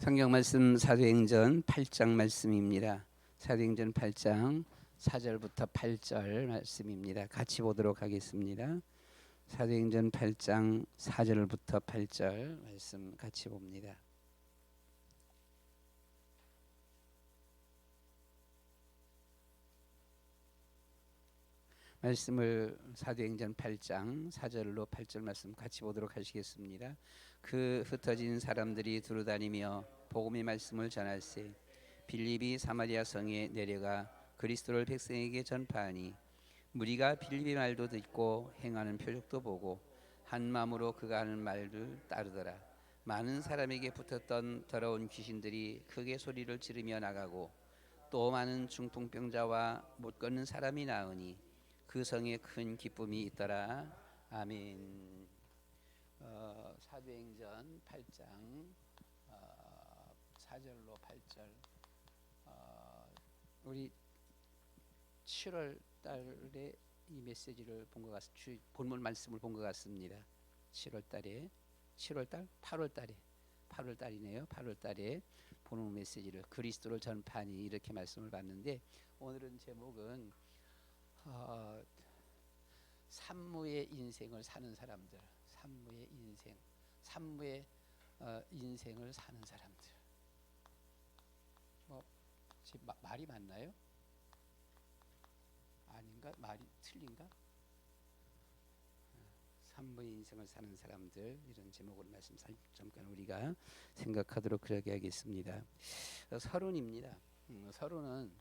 성경 말씀 사도행전 8장 말씀입니다. 사도행전 8장 4절부터 8절 말씀입니다. 같이 보도록 하겠습니다. 사도행전 8장 4절부터 8절 말씀 같이 봅니다. 말씀을 사도행전 8장 4절로 8절 말씀 같이 보도록 하시겠습니다. 그 흩어진 사람들이 두루다니며 복음의 말씀을 전할세 빌립이 사마리아 성에 내려가 그리스도를 백성에게 전파하니 무리가 빌립의 말도 듣고 행하는 표적도 보고 한 마음으로 그가 하는 말을 따르더라. 많은 사람에게 붙었던 더러운 귀신들이 크게 소리를 지르며 나가고 또 많은 중풍병자와 못 걷는 사람이 나으니 그 성에 큰 기쁨이 있더라. 아멘. 사도행전 8장 4절로 8절. 우리 7월 달에 이 메시지를 본 것 같습니다. 본문 말씀을 본 것 같습니다. 7월 달에 7월 달 8월 달에 8월 달이네요. 8월 달에 본문 메시지를 그리스도를 전파하니 이렇게 말씀을 봤는데 오늘은 제목은 산무의 인생을 사는 사람들, 산무의 인생, 산무의 인생을 사는 사람들. 지금 말이 맞나요? 아닌가? 말이 틀린가? 산무의 인생을 사는 사람들 이런 제목으로 말씀 잠깐 우리가 생각하도록 그러게 하겠습니다. 서론입니다. 서론은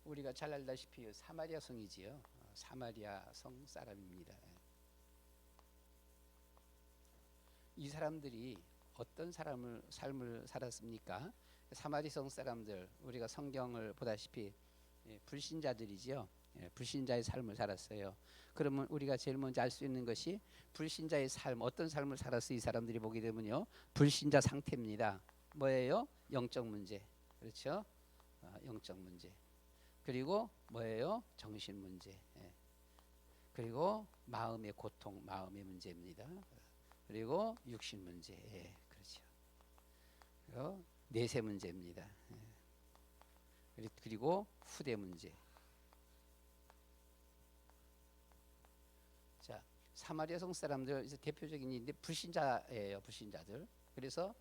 우리가 잘 알다시피 사마리아 성이지요. 사마리아 성 사람입니다. 이 사람들이 어떤 삶을 살았습니까? 사마리아 성 사람들 우리가 성경을 보다시피 불신자들이지요. 불신자의 삶을 살았어요. 그러면 우리가 제일 먼저 알 수 있는 것이 불신자의 삶, 어떤 삶을 살았어 이 사람들이 보게 되면요, 불신자 상태입니다. 뭐예요? 영적 문제, 그렇죠? 영적 문제. 그리고 뭐예요? 정신 문제. 그리고 마음의 고통, 마음의 문제입니다. 그리고 육신 문제, 그렇죠. 그리고 내세 문제입니다. 그리고 후대 문제. 자, 사마리아 성 사람들 이제 대표적인 인데 불신자예요, 불신자들. 그래서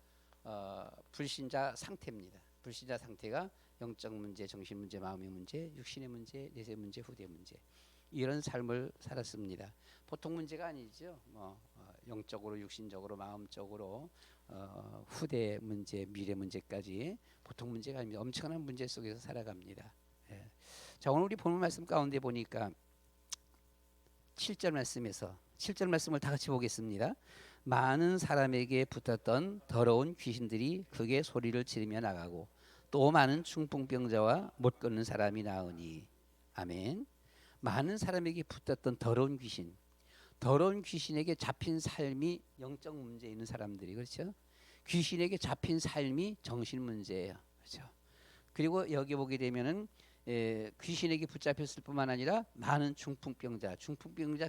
불신자 상태입니다. 불신자 상태가 영적 문제, 정신 문제, 마음의 문제, 육신의 문제, 내세 문제, 후대 문제. 이런 삶을 살았습니다. 보통 문제가 아니죠. 영적으로, 육신적으로, 마음적으로 후대 문제, 미래 문제까지 보통 문제가 아닙니다. 엄청난 문제 속에서 살아갑니다. 자, 오늘 우리 본문 말씀 가운데 보니까 7절 말씀에서 7절 말씀을 다 같이 보겠습니다. 많은 사람에게 붙었던 더러운 귀신들이 크게 소리를 지르며 나가고 또 많은 중풍병자와 못 걷는 사람이 나으니. 아멘. 많은 사람에게 붙었던 더러운 귀신, 더러운 귀신에게 잡힌 삶이 영적 문제 있는 사람들이, 그렇죠? 귀신에게 잡힌 삶이 정신 문제예요, 그렇죠? 그리고 여기 보게 되면은 귀신에게 붙잡혔을 뿐만 아니라 많은 중풍병자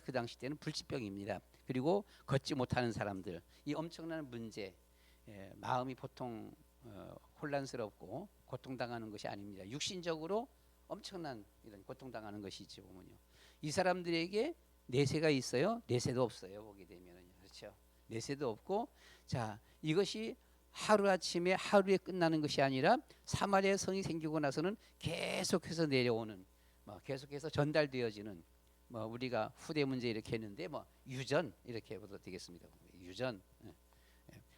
그 당시 때는 불치병입니다. 그리고 걷지 못하는 사람들, 이 엄청난 문제, 마음이 보통 혼란스럽고 고통당하는 것이 아닙니다. 육신적으로 엄청난 이런 고통당하는 것이죠. 보면요, 이 사람들에게 내세가 있어요? 내세도 없어요. 보게 되면은, 그렇죠? 내세도 없고, 자, 이것이 하루아침에 하루에 끝나는 것이 아니라 사마리아 성이 생기고 나서는 계속해서 내려오는, 계속해서 전달되어지는, 우리가 후대 문제 이렇게 했는데 유전 이렇게 해도 되겠습니다. 유전.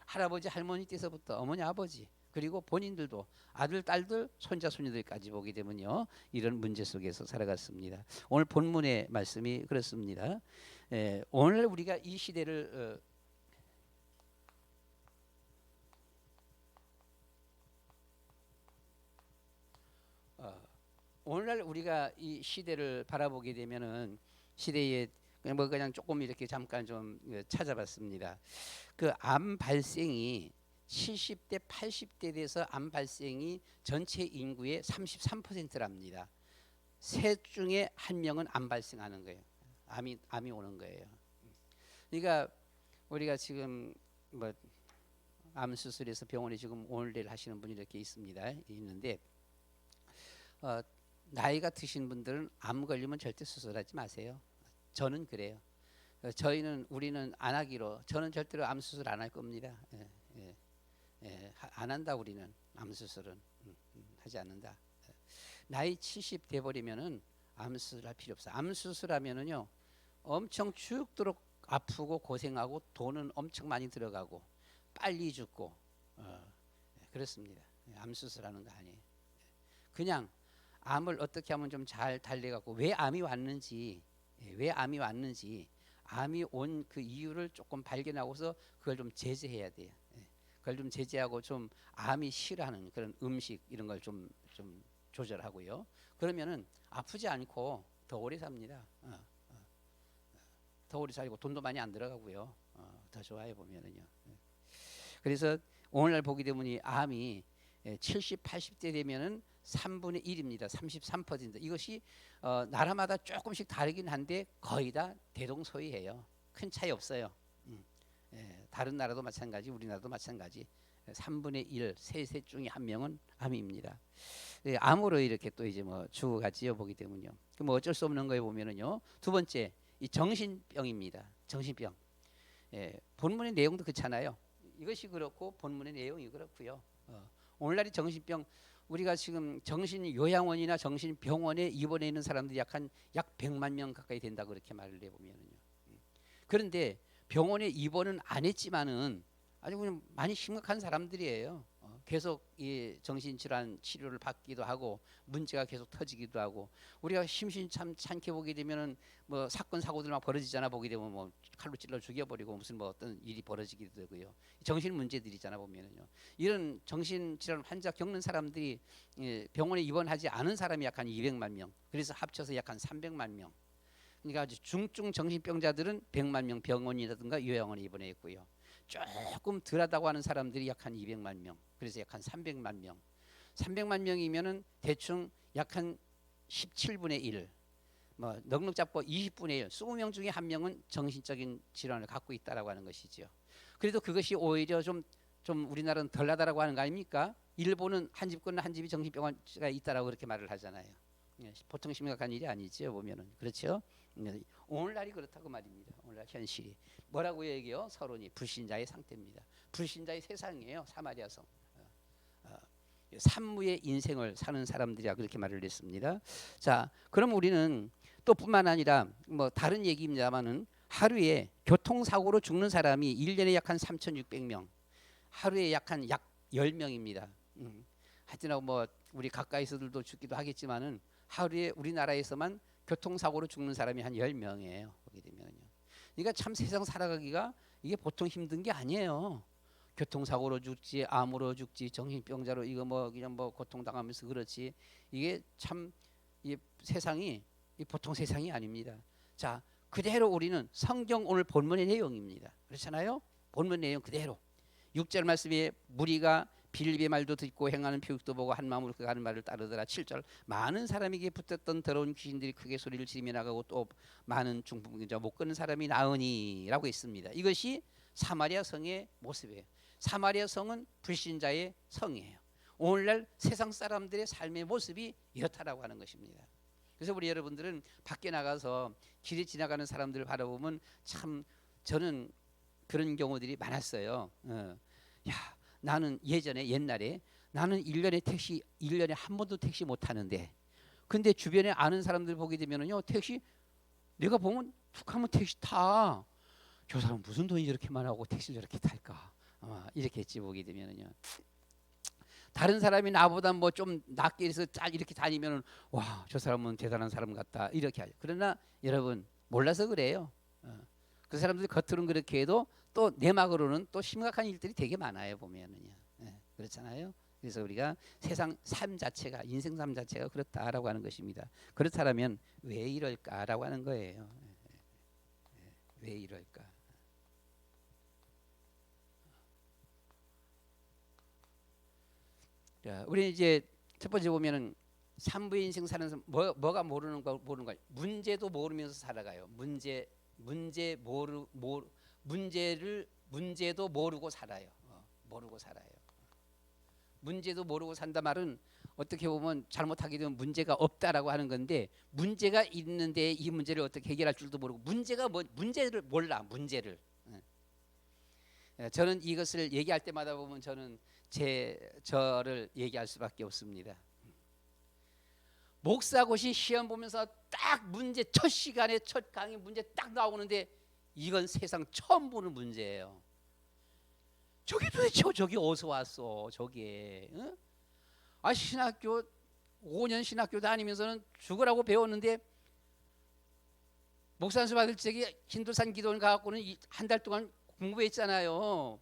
할아버지 할머니 때서부터 어머니 아버지 그리고 본인들도 아들 딸들 손자 손녀들까지 보게 되면요, 이런 문제 속에서 살아갔습니다. 오늘 본문의 말씀이 그렇습니다. 오늘 우리가 이 시대를 오늘날 우리가 이 시대를 바라보게 되면은 시대에 그냥 조금 이렇게 잠깐 좀 찾아봤습니다. 그 암 발생이 70대 80대 돼서 암 발생이 전체 인구의 33%랍니다. 셋 중에 한 명은 암 발생하는 거예요. 암이 오는 거예요. 그러니까 우리가 지금 암 수술해서 병원에 지금 오늘 내일 하시는 분이 이렇게 있는데 나이가 드신 분들은 암 걸리면 절대 수술하지 마세요. 저는 그래요. 우리는 안 하기로, 저는 절대로 암 수술 안 할 겁니다. 안 한다. 우리는 암 수술은 하지 않는다. 나이 70 돼 버리면은 암 수술할 필요 없어. 암 수술하면은요 엄청 죽도록 아프고 고생하고 돈은 엄청 많이 들어가고 빨리 죽고 그렇습니다. 암 수술하는 거 아니에요. 그냥 암을 어떻게 하면 좀 잘 달래갖고 왜 암이 왔는지 암이 온 그 이유를 조금 발견하고서 그걸 좀 제재해야 돼요. 그걸 좀 제재하고 좀 암이 싫어하는 그런 음식 이런 걸 좀 조절하고요. 그러면은 아프지 않고 더 오래 삽니다. 더 오래 살고 돈도 많이 안 들어가고요. 더 좋아해 보면은요. 그래서 오늘날 보게 되면 암이 70, 80대 되면은 3분의 1입니다. 33%. 이것이 나라마다 조금씩 다르긴 한데 거의 다 대동소이해요. 큰 차이 없어요. 다른 나라도 마찬가지, 우리나라도 마찬가지. 3분의 1, 셋 중에 한 명은 암입니다. 암으로 이렇게 또 이제 뭐 죽어가지요 보기 때문요. 뭐 어쩔 수 없는 거에 보면은요. 두 번째, 이 정신병입니다. 정신병. 본문의 내용도 그렇잖아요. 이것이 그렇고 본문의 내용이 그렇고요. 오늘날의 정신병, 우리가 지금 정신요양원이나 정신병원에 입원해 있는 사람들이 약 100만 명 가까이 된다고 그렇게 말을 해보면은요. 그런데 병원에 입원은 안 했지만은 아주 그냥 많이 심각한 사람들이에요. 계속 이 정신질환 치료를 받기도 하고 문제가 계속 터지기도 하고 우리가 심심찮게 보게 되면은 뭐 사건 사고들 막 벌어지잖아. 보게 되면 뭐 칼로 찔러 죽여버리고 무슨 뭐 어떤 일이 벌어지기도 되고요. 정신 문제들이잖아 보면은요. 이런 정신질환 환자 겪는 사람들이 병원에 입원하지 않은 사람이 약 한 200만 명. 그래서 합쳐서 약 한 300만 명. 그러니까 아주 중증 정신병자들은 100만 명 병원이라든가 요양원에 입원해 있고요. 조금 덜하다고 하는 사람들이 약 한 200만 명. 그래서 약 한 300만 명. 300만 명이면은 대충 약 한 17분의 1. 뭐 넉넉 잡고 20분의 1. 20명 중에 한 명은 정신적인 질환을 갖고 있다라고 하는 것이죠. 그래도 그것이 오히려 좀 우리나라는 덜하다라고 하는 거 아닙니까? 일본은 한 집권은 한 집이 정신병원가 있다라고 그렇게 말을 하잖아요. 보통 심각한 일이 아니죠 보면은. 그렇죠? 오늘날이 그렇다고 말입니다. 오늘날 현실이 뭐라고 얘기해요? 서론이 불신자의 상태입니다. 불신자의 세상이에요. 사마리아성. 산무의 인생을 사는 사람들이야 그렇게 말을 했습니다. 자, 그럼 우리는 또 뿐만 아니라 뭐 다른 얘기입니다만은 하루에 교통사고로 죽는 사람이 1년에 약 한 3,600명, 하루에 약 10명입니다. 하여튼 뭐 우리 가까이서들도 죽기도 하겠지만은 하루에 우리나라에서만 교통사고로 죽는 사람이 한 10명이에요. 보게 되면요. 그러니까 참 세상 살아가기가 이게 보통 힘든 게 아니에요. 교통사고로 죽지, 암으로 죽지, 정신병자로 이거 뭐 그냥 뭐 고통당하면서 그렇지. 이게 참 이 세상이 이 보통 세상이 아닙니다. 자, 그대로 우리는 성경 오늘 본문의 내용입니다. 그렇잖아요. 본문 내용 그대로 6절 말씀에 무리가 빌립의 말도 듣고 행하는 표육도 보고 한 마음으로 그 하는 말을 따르더라. 7절 많은 사람에게 붙었던 더러운 귀신들이 크게 소리를 지르며 나가고 또 많은 중풍자 못 걷는 사람이 나으니라고 했습니다. 이것이 사마리아 성의 모습이에요. 사마리아 성은 불신자의 성이에요. 오늘날 세상 사람들의 삶의 모습이 이렇다라고 하는 것입니다. 그래서 우리 여러분들은 밖에 나가서 길에 지나가는 사람들을 바라보면 참 저는 그런 경우들이 많았어요. 야, 나는 옛날에 나는 1년에 한 번도 택시 못 타는데 근데 주변에 아는 사람들 보게 되면은요 택시 내가 보면 툭 하면 택시 타. 저 사람 무슨 돈이 저렇게 많아고 택시를 저렇게 탈까? 이렇게 했지 보게 되면은요. 다른 사람이 나보다 뭐 좀 낫게 해서 이렇게 다니면은 와, 저 사람은 대단한 사람 같다 이렇게 하죠. 그러나 여러분 몰라서 그래요. 그 사람들이 겉으로는 그렇게 해도 또 내막으로는 또 심각한 일들이 되게 많아요 보면은요. 그렇잖아요. 그래서 우리가 세상 삶 자체가 인생 삶 자체가 그렇다라고 하는 것입니다. 그렇다면 왜 이럴까라고 하는 거예요. 왜 이럴까? 자, 우리 이제 첫 번째 보면은 산부의 인생 사는 사람 뭐가 모르는 거 문제도 모르면서 살아가요. 문제도 모르고 살아요. 모르고 살아요. 문제도 모르고 산다 말은 어떻게 보면 잘못하게 되면 문제가 없다라고 하는 건데, 문제가 있는데 이 문제를 어떻게 해결할 줄도 모르고, 문제가 뭐 문제를 몰라. 문제를. 저는 이것을 얘기할 때마다 보면 저는 저를 얘기할 수밖에 없습니다. 목사고시 시험 보면서 딱 문제 첫 시간에 첫 강의 문제 딱 나오는데 이건 세상 처음 보는 문제예요. 저게 도대체 저기 어디서 왔어? 저게 신학교 5년 신학교 다니면서는 죽으라고 배웠는데 목사 연수 받을 적에 힌두산 기도원 가갖고는 한 달 동안 공부했잖아요.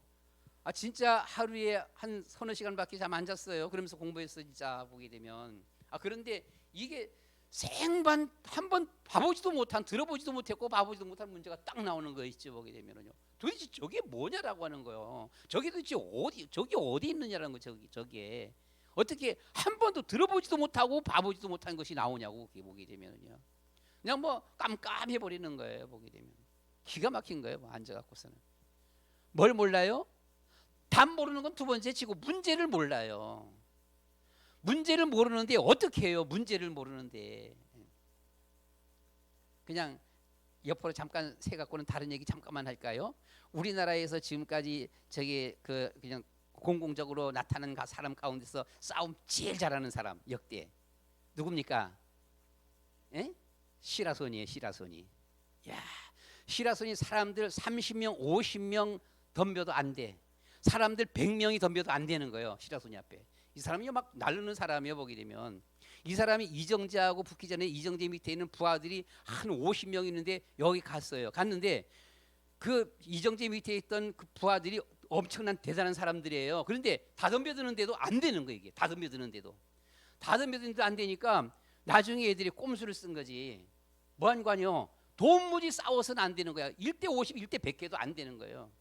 진짜 하루에 한 서너 시간밖에 잠 안 잤어요. 그러면서 공부했어 진짜 보게 되면. 그런데 이게 생반 한 번 봐보지도 못한, 들어보지도 못했고 봐보지도 못한 문제가 딱 나오는 거 있죠. 보게 되면요. 도대체 저게 뭐냐라고 하는 거예요. 저게 도대체 저기 어디 있느냐라는 거. 저게 어떻게 한 번도 들어보지도 못하고 봐보지도 못한 것이 나오냐고. 그게 보게 되면요. 그냥 뭐 깜깜해 버리는 거예요. 보게 되면 기가 막힌 거예요. 앉아갖고서는 뭘 몰라요? 답 모르는 건 두 번째 치고 문제를 몰라요. 문제를 모르는데 어떻게 해요? 문제를 모르는데. 그냥 옆으로 잠깐 세 갖고는 다른 얘기 잠깐만 할까요? 우리나라에서 지금까지 그냥 공공적으로 나타난 사람 가운데서 싸움 제일 잘하는 사람 역대 누굽니까? 시라손이에요. 시라손이. 야, 시라손이 사람들 30명, 50명 덤벼도 안 돼. 사람들 100명이 덤벼도 안 되는 거예요. 시라손이 앞에. 이 사람이 막 나르는 사람이에요. 보게 되면 이 사람이 이정재하고 붙기 전에 이정재 밑에 있는 부하들이 한 50명 있는데 여기 갔는데 그 이정재 밑에 있던 그 부하들이 엄청난 대단한 사람들이에요. 그런데 다 덤벼드는데도 안 되는 거예요. 이게 다 덤벼드는데도 안 되니까 나중에 애들이 꼼수를 쓴 거지. 뭐한 관이요? 도무지 싸워서는 안 되는 거야. 1대 50, 1대 100 해도 안 되는 거예요.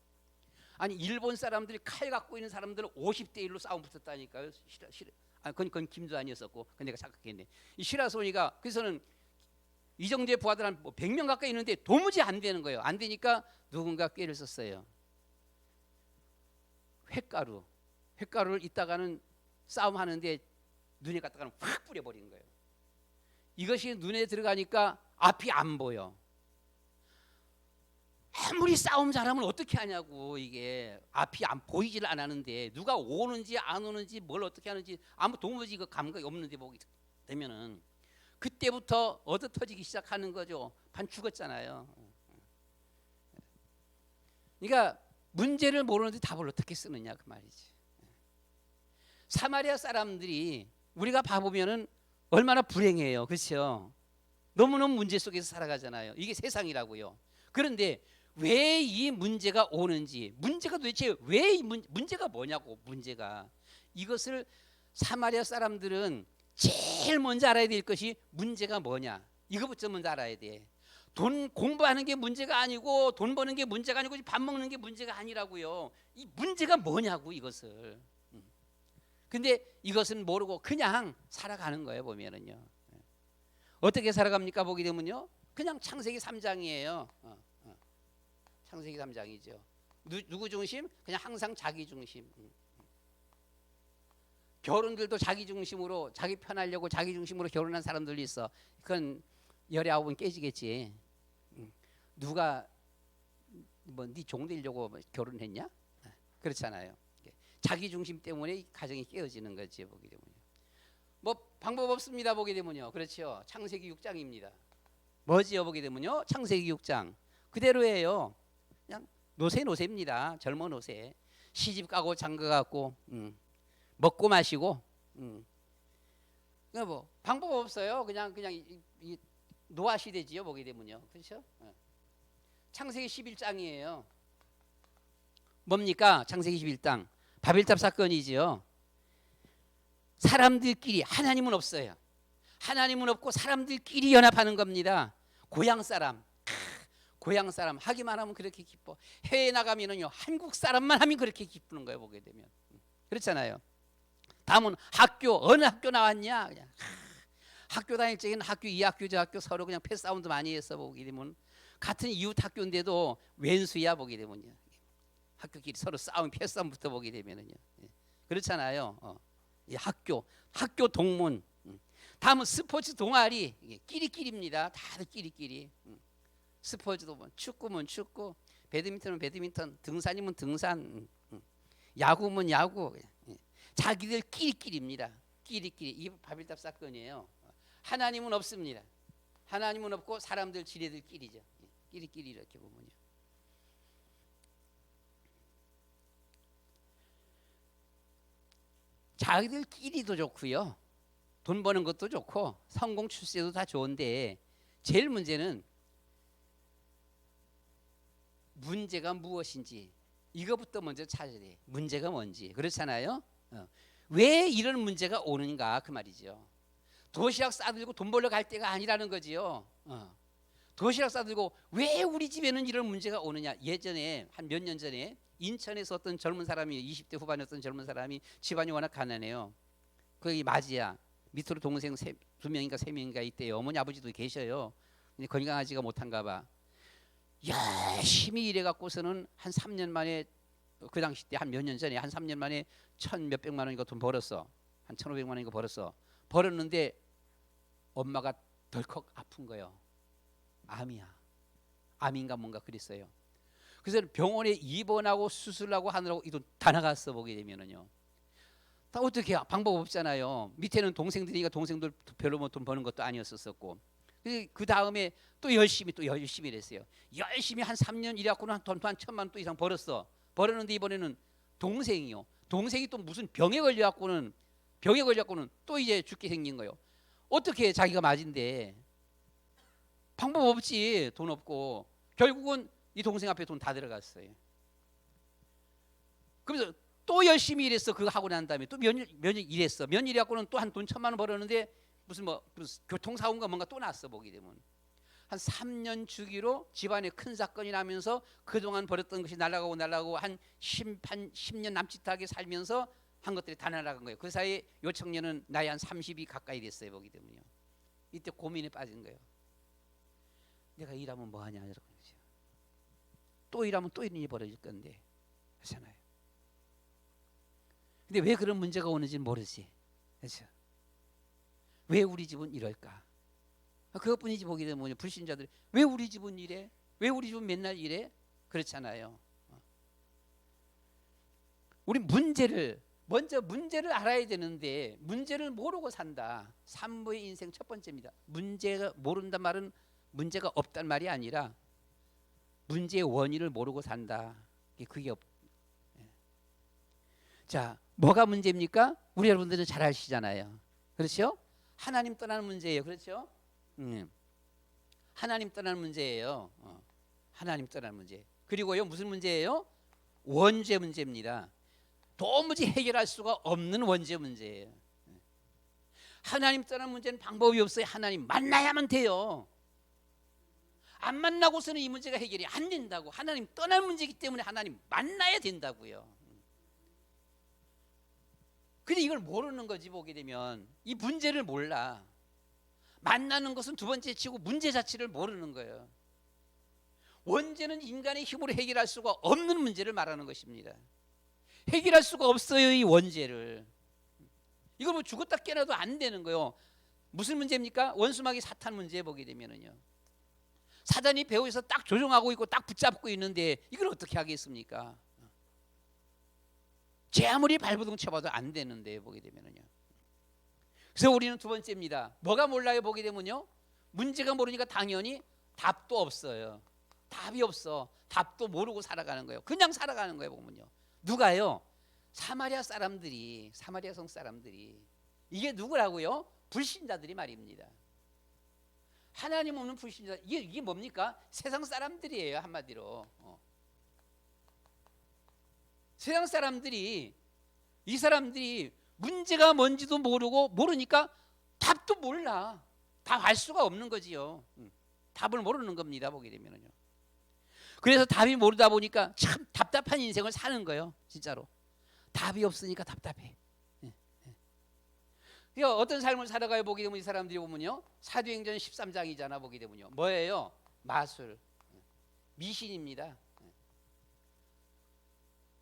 아니 일본 사람들이 칼 갖고 있는 사람들은 50대 1로 싸움 붙었다니까요. 그건 김도 아니었었고, 그 내가 착각했네. 이 시라소니가 그래서는 이정재 부하들 한 100명 가까이 있는데 도무지 안 되는 거예요. 안 되니까 누군가 꾀를 썼어요. 횟가루를 이따가는 싸움하는데 눈에 갖다가는 확 뿌려버리는 거예요. 이것이 눈에 들어가니까 앞이 안 보여. 아무리 싸움 잘하면 어떻게 하냐고. 이게 앞이 안 보이질 않았는데 누가 오는지 안 오는지 뭘 어떻게 하는지 아무 도무지 그 감각이 없는데 보게 되면은 그때부터 얻어터지기 시작하는 거죠. 반 죽었잖아요. 그러니까 문제를 모르는데 답을 어떻게 쓰느냐 그 말이지. 사마리아 사람들이 우리가 봐보면은 얼마나 불행해요. 그렇죠? 너무너무 문제 속에서 살아가잖아요. 이게 세상이라고요. 그런데 왜 이 문제가 오는지, 문제가 도대체 왜 이 문제가 뭐냐고. 문제가 이것을 사마리아 사람들은 제일 먼저 알아야 될 것이 문제가 뭐냐. 이거부터 먼저 알아야 돼. 돈 공부하는 게 문제가 아니고 돈 버는 게 문제가 아니고 밥 먹는 게 문제가 아니라고요. 이 문제가 뭐냐고 이것을. 근데 이것은 모르고 그냥 살아가는 거예요. 보면은요. 어떻게 살아갑니까? 보게 되면요. 그냥 창세기 3장이에요. 창세기 3장이죠. 누구 중심? 그냥 항상 자기 중심. 결혼들도 자기 중심으로, 자기 편하려고 자기 중심으로 결혼한 사람들이 있어. 그건 19은 깨지겠지. 누가 뭐 네 종 되려고 결혼했냐? 그렇잖아요. 자기 중심 때문에 가정이 깨어지는 거지. 보게 되면요. 뭐 방법 없습니다. 보게 되면요. 그렇죠. 창세기 6장입니다. 뭐지요? 보게 되면요. 창세기 6장 그대로예요. 그냥 노세입니다. 젊어 노세. 시집 가고 장가 가고 먹고 마시고. 그러니까 뭐 방법 없어요. 그냥 이 노아 시대지요. 보게 되면요. 그렇죠? 창세기 11장이에요. 뭡니까? 창세기 11장. 바벨탑 사건이지요. 사람들끼리, 하나님은 없어요. 하나님은 없고 사람들끼리 연합하는 겁니다. 고향 사람 하기만 하면 그렇게 기뻐. 해외 나가면은요 한국 사람만 하면 그렇게 기쁘는 거예요. 보게 되면 그렇잖아요. 다음은 학교, 어느 학교 나왔냐? 그냥 학교 다닐 적에는 학교 이 학교 저 학교 서로 그냥 패싸움도 많이 했어. 보게 되면 같은 이웃 학교인데도 왼수야. 보게 되면요. 학교끼리 서로 싸움, 패싸움부터 보게 되면은요. 예. 그렇잖아요. 이 학교 동문. 다음은 스포츠 동아리. 이게 끼리끼리입니다. 다들 끼리끼리. 스포츠도 뭐 축구면 축구, 배드민턴은 배드민턴, 등산이면 등산, 야구면 야구. 예. 자기들 끼리끼리입니다. 끼리끼리. 이게 바벨탑 사건이에요. 하나님은 없습니다. 하나님은 없고 사람들 지네들끼리죠. 예. 끼리끼리 이렇게 보면요. 자기들끼리도 좋고요. 돈 버는 것도 좋고 성공 출세도 다 좋은데 제일 문제는 문제가 무엇인지 이거부터 먼저 찾아야 돼. 문제가 뭔지. 그렇잖아요. 왜 이런 문제가 오는가 그 말이죠. 도시락 싸들고 돈 벌러 갈 때가 아니라는 거지요. 도시락 싸들고 왜 우리 집에는 이런 문제가 오느냐. 예전에 한 몇 년 전에 인천에서 어떤 젊은 사람이 20대 후반이었던 젊은 사람이 집안이 워낙 가난해요. 거기 맞이야. 밑으로 동생 두 명인가 세 명인가 있대요. 어머니 아버지도 계셔요. 근데 건강하지가 못한가 봐. 열심히 일해 갖고서는 한 3년 만에 그 당시 때 한 몇 년 전에 한 3년 만에 천 몇백만 원인가 돈 벌었어. 한 1,500만 원인가 벌었어. 벌었는데 엄마가 덜컥 아픈 거예요. 암이야. 암인가 뭔가 그랬어요. 그래서 병원에 입원하고 수술하고 하느라고 이 돈 다 나갔어. 보게 되면은요. 다 어떻게 해요? 방법 없잖아요. 밑에는 동생들이니까 동생들 별로 뭐 돈 버는 것도 아니었었고. 그 다음에 또 열심히 일했어요. 열심히 한 3년 일해갖고는 한 1,000만 원 또 이상 벌었어. 벌었는데 이번에는 동생이요. 동생이 또 무슨 병에 걸려갖고는 또 이제 죽게 생긴 거예요. 어떻게 해? 자기가 맞은데 방법 없지. 돈 없고 결국은 이 동생 앞에 돈 다 들어갔어요. 그래서 또 열심히 일했어. 그거 하고 난 다음에 또 몇 년 일했어. 몇 년 일해갖고는 또 한 돈 1,000만 원 벌었는데 무슨 교통사고인가 뭔가 또 났어. 보게 되면 한 3년 주기로 집안에 큰 사건이 나면서 그동안 벌었던 것이 날아가고 한 10년 남짓하게 살면서 한 것들이 다 날아간 거예요. 그 사이에 요 청년은 나이 한 30이 가까이 됐어요. 보게 되면요. 이때 고민에 빠진 거예요. 내가 일하면 뭐 하냐 이러고 또 일하면 또 이런 일이 벌어질 건데 그렇잖아요. 근데 왜 그런 문제가 오는지 모르지. 그렇죠? 왜 우리 집은 이럴까? 그것뿐이지. 보게 되면 불신자들이 왜 우리 집은 이래? 왜 우리 집은 맨날 이래? 그렇잖아요. 우리 먼저 문제를 알아야 되는데 문제를 모르고 산다. 산모의 인생 첫 번째입니다. 문제가 모른단 말은 문제가 없단 말이 아니라 문제의 원인을 모르고 산다. 그게 자, 뭐가 문제입니까? 우리 여러분들은 잘 아시잖아요. 그렇죠? 하나님 떠나는 문제예요. 그렇죠? 하나님 떠나는 문제예요. 하나님 떠나는 문제. 그리고요, 무슨 문제예요? 원죄 문제입니다. 도무지 해결할 수가 없는 원죄 문제예요. 하나님 떠나는 문제는 방법이 없어요. 하나님 만나야만 돼요. 안 만나고서는 이 문제가 해결이 안 된다고. 하나님 떠날 문제이기 때문에 하나님 만나야 된다고요. 근데 이걸 모르는 거지. 보게 되면 이 문제를 몰라. 만나는 것은 두 번째 치고 문제 자체를 모르는 거예요. 원죄는 인간의 힘으로 해결할 수가 없는 문제를 말하는 것입니다. 해결할 수가 없어요. 이 원죄를. 이걸 뭐 죽었다 깨어나도 안 되는 거예요. 무슨 문제입니까? 원수마귀 사탄 문제. 보게 되면은요, 사단이 배후에서 딱 조종하고 있고 딱 붙잡고 있는데 이걸 어떻게 하겠습니까? 제 아무리 발버둥 쳐봐도 안 되는데. 보게 되면은요. 그래서 우리는 두 번째입니다. 뭐가 몰라요? 보게 되면요, 문제가 모르니까 당연히 답도 없어요. 답이 없어. 답도 모르고 살아가는 거예요. 그냥 살아가는 거예요. 보면요. 누가요? 사마리아 성 사람들이. 이게 누구라고요? 불신자들이 말입니다. 하나님 없는 불신자. 이게 뭡니까? 세상 사람들이에요. 한마디로. 세상 사람들이, 이 사람들이 문제가 뭔지도 모르니까 답도 몰라. 답 알 수가 없는 거지요. 답을 모르는 겁니다. 보게 되면요. 그래서 답이 모르다 보니까 참 답답한 인생을 사는 거예요. 진짜로. 답이 없으니까 답답해. 그러니까 어떤 삶을 살아가요? 보게 되면 이 사람들이 보면요, 사도행전 13장이잖아. 보게 되면요, 뭐예요? 마술, 미신입니다.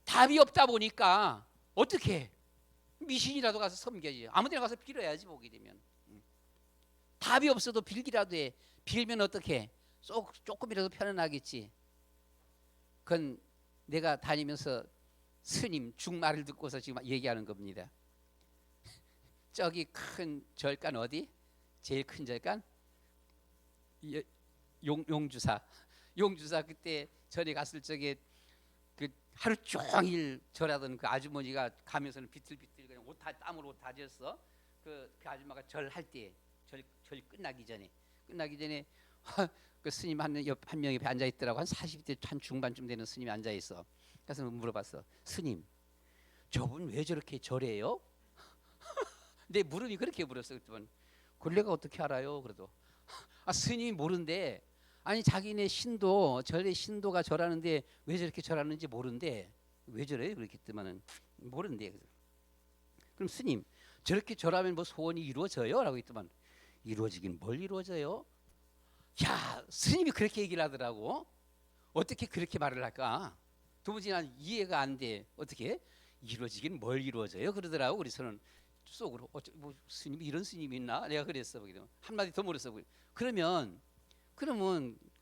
답이 없다 보니까 어떻게 해? 미신이라도 가서 섬겨야지. 아무 데나 가서 빌어야지 보게 되면. 답이 없어도 빌기라도 해. 빌면 어떻게 해? 조금이라도 편안하겠지. 그건 내가 다니면서 스님 중말을 듣고서 지금 얘기하는 겁니다. 저기 큰 절간 어디? 제일 큰 절간? 용주사. 용주사 그때 전에 갔을 적에 그 하루 종일 절하던 그 아주머니가 가면서는 비틀비틀 그냥 땀으로 옷 다 젖었어. 그 아줌마가 절할 때 절 끝나기 전에 그 스님 한 명이 옆에 앉아 있더라고. 한 40대 한 중반쯤 되는 스님이 앉아 있어. 그래서 물어봤어. 스님, 저분 왜 저렇게 절해요? 내 무릎이 그렇게 물었어. 그랬더니 그래가 어떻게 알아요? 그래도 스님이 모른대. 아니 자기네 신도 절의 신도가 절하는데 왜 저렇게 절하는지 모른대. 왜 저래요? 그렇게 했더만은 모른대. 그럼 스님 저렇게 절하면 뭐 소원이 이루어져요? 라고 했더만 이루어지긴 뭘 이루어져요? 야 스님이 그렇게 얘기를 하더라고. 어떻게 그렇게 말을 할까? 도무지 난 이해가 안 돼. 어떻게 이루어지긴 뭘 이루어져요? 그러더라고. 그래서는 속으로 뭐 스님이 이런 스님이 있나? 내가 그랬어. 한마디 더 물었어. 그러면